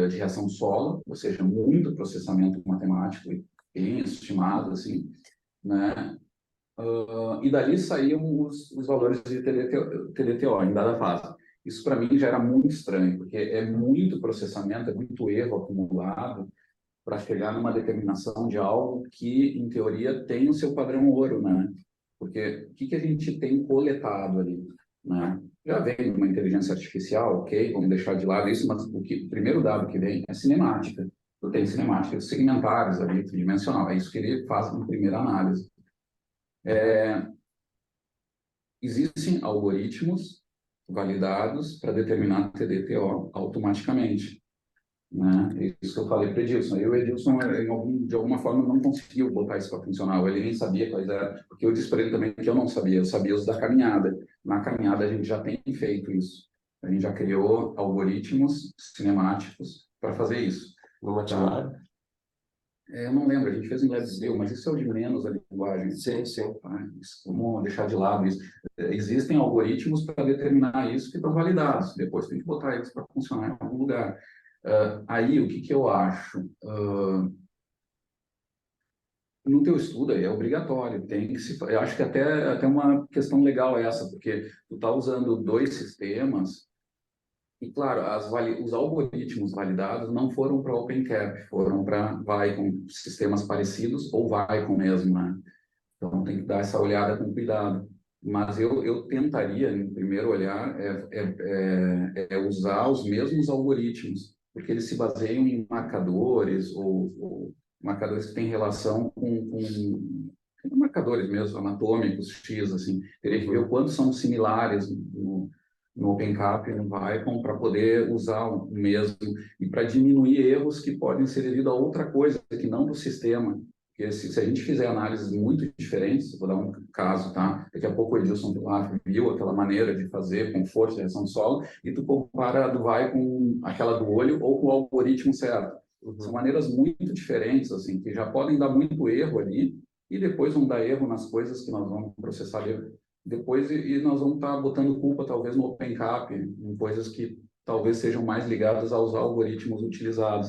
[SPEAKER 2] de reação do solo, ou seja, muito processamento matemático bem estimado, assim, né? E dali saíam os valores de TDTO em dada fase. Isso para mim já era muito estranho, porque é muito processamento, é muito erro acumulado para chegar numa determinação de algo que, em teoria, tem o seu padrão ouro, né? Porque o que a gente tem coletado ali, né? Já vem uma inteligência artificial, ok, vamos deixar de lado isso, mas o primeiro dado que vem é cinemática. Tu tem cinemáticas segmentares ali, tridimensional. É isso que ele faz em primeira análise. Existem algoritmos validados para determinar TDTO automaticamente, né? Isso que eu falei para o Edilson. Aí o Edilson, de alguma forma, não conseguiu botar isso para funcionar. Ele nem sabia quais eram, porque eu disse para ele também que eu não sabia. Eu sabia os da caminhada. Na caminhada a gente já tem feito isso. A gente já criou algoritmos cinemáticos para fazer isso.
[SPEAKER 1] No MATLAB?
[SPEAKER 2] Eu não lembro, a gente fez em LabVIEW, mas isso é o de menos a linguagem.
[SPEAKER 1] Sim, sim.
[SPEAKER 2] Vamos deixar de lado isso. Existem algoritmos para determinar isso que estão validados. Depois tem que botar eles para funcionar em algum lugar. Aí, o que eu acho? No teu estudo aí é obrigatório, tem que eu acho que até uma questão legal essa, porque tu está usando dois sistemas. E, claro, os algoritmos validados não foram para OpenCap, foram para Vicon, sistemas parecidos, ou Vicon mesmo, né? Então, tem que dar essa olhada com cuidado. Mas eu tentaria, em primeiro olhar, usar os mesmos algoritmos, porque eles se baseiam em marcadores, ou marcadores que têm relação com marcadores mesmo, anatômicos, X, assim. Teria que ver o quanto são similares no OpenCap e no Vicon para poder usar o mesmo e para diminuir erros que podem ser devido a outra coisa que não do sistema. Porque se a gente fizer análises muito diferentes, vou dar um caso, tá? Daqui a pouco o Edilson lá viu aquela maneira de fazer com força de reação do solo e tu compara a do Vicon aquela do olho ou com o algoritmo certo. São maneiras muito diferentes, assim, que já podem dar muito erro ali e depois vão dar erro nas coisas que nós vamos processar depois e nós vamos estar botando culpa talvez no OpenCap, em coisas que talvez sejam mais ligadas aos algoritmos utilizados.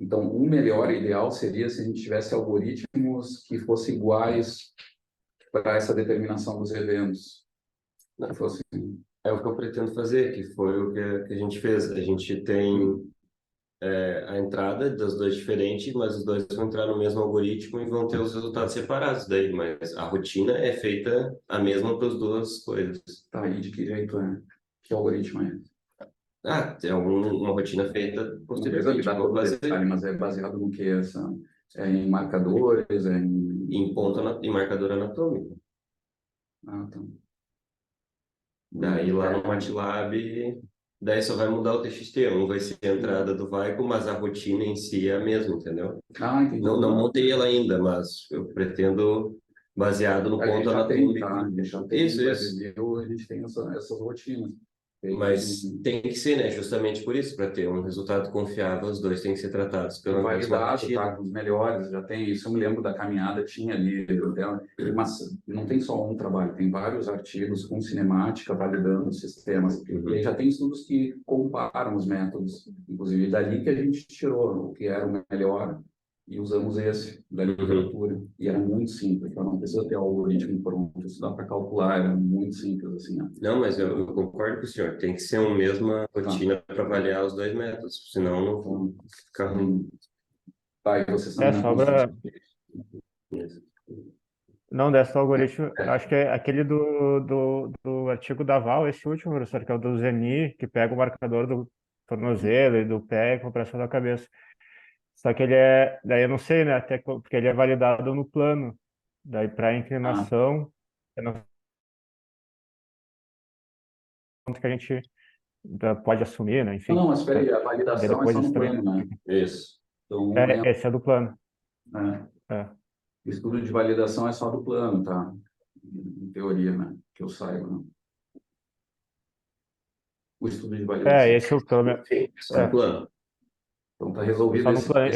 [SPEAKER 2] Então, o melhor ideal seria se a gente tivesse algoritmos que fossem iguais para essa determinação dos eventos.
[SPEAKER 1] Não, fosse... É o que eu pretendo fazer, que foi o que a gente fez. A gente tem a entrada das duas diferentes, mas os dois vão entrar no mesmo algoritmo e vão ter os resultados separados daí, mas a rotina é feita a mesma para as duas coisas.
[SPEAKER 2] Tá, e de que jeito é? Que algoritmo é?
[SPEAKER 1] Tem uma rotina feita
[SPEAKER 2] Não precisa me
[SPEAKER 1] posteriormente,
[SPEAKER 2] dar todo o detalhe, mas é baseado no que essa? É em marcadores, é em...
[SPEAKER 1] em marcador anatômico.
[SPEAKER 2] Ah, tá.
[SPEAKER 1] Daí lá no MATLAB, daí só vai mudar o TXT, um vai ser a entrada do Vico, mas a rotina em si é a mesma, entendeu?
[SPEAKER 2] Ah, entendi.
[SPEAKER 1] Não montei ela ainda, mas eu pretendo, baseado no
[SPEAKER 2] A gente
[SPEAKER 1] ponto
[SPEAKER 2] já tem,
[SPEAKER 1] anatômico.
[SPEAKER 2] tá? A gente já tem,
[SPEAKER 1] Isso,
[SPEAKER 2] no
[SPEAKER 1] isso.
[SPEAKER 2] Brasil, a gente tem essas rotinas. Tem-
[SPEAKER 1] Mas tem que ser, né? Justamente por isso, para ter um resultado confiável, os dois têm que ser tratados pela mesma
[SPEAKER 2] validado,
[SPEAKER 1] rotina.
[SPEAKER 2] tá? Com os melhores, já tem isso. Eu me lembro da caminhada, tinha ali, mas não tem só um trabalho, tem vários artigos com cinemática validando os sistemas. E aí já tem estudos que comparam os métodos, inclusive dali que a gente tirou o que era o melhor e usamos esse da literatura. E era muito simples, então não precisa ter algoritmo pronto, isso dá para calcular, era muito simples assim. Ó.
[SPEAKER 1] Não, mas eu concordo com o senhor. Tem que ser uma mesma rotina para avaliar os dois métodos, senão não fica ruim.
[SPEAKER 2] Tá, e vocês também não
[SPEAKER 5] sobra.
[SPEAKER 1] Isso.
[SPEAKER 5] Não, dessa algoritmo, acho que é aquele do artigo da Val, esse último, professor, que é o do Zeni, que pega o marcador do tornozelo e do pé com a pressão da cabeça. Só que daí eu não sei, né, porque ele é validado no plano. Daí para inclinação, eu não sei quanto que a gente pode assumir, né, enfim.
[SPEAKER 2] Não, mas espera aí, a validação é
[SPEAKER 5] Depois
[SPEAKER 2] só
[SPEAKER 5] isso
[SPEAKER 2] no
[SPEAKER 5] também.
[SPEAKER 2] plano, né?
[SPEAKER 1] Isso.
[SPEAKER 2] Então,
[SPEAKER 5] Esse é do plano.
[SPEAKER 2] é. Estudo de validação é só do plano, tá? Em teoria, né? Que eu saiba, né? O estudo de validação.
[SPEAKER 5] Esse é o plano.
[SPEAKER 1] Só no plano.
[SPEAKER 2] Então tá resolvido
[SPEAKER 5] Só no plano.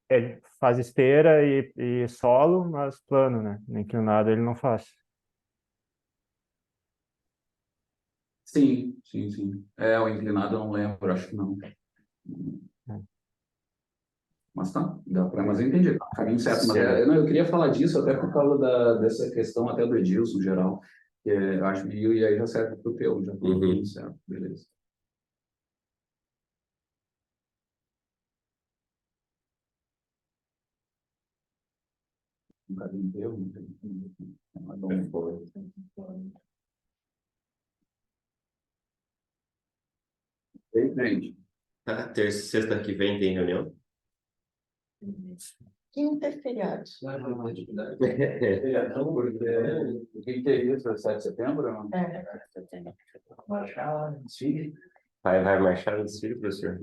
[SPEAKER 5] Ele faz esteira e solo, mas plano, né? Inclinado ele não faz.
[SPEAKER 2] Sim, sim, sim. O inclinado eu não lembro, acho que não. Mas tá, mas eu entendi, tá, caminho certo. Mas não, eu queria falar disso até por causa dessa questão até do Edilson, em geral. Que eu acho que e aí já serve pro teu, já tá tudo certo, beleza. Um bocadinho teu, não tem. Mas não foi. Gente.
[SPEAKER 1] Terça e sexta que vem tem reunião?
[SPEAKER 8] Quinta é feriado.
[SPEAKER 2] O que é isso? 7 de setembro?
[SPEAKER 8] Marchar,
[SPEAKER 2] Sim.
[SPEAKER 1] Vai marchar no desfile, professor?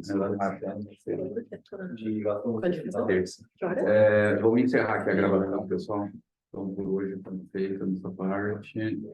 [SPEAKER 1] Terça.
[SPEAKER 2] Vamos encerrar aqui a gravação, pessoal. Então, por hoje, estamos feitos nessa parte.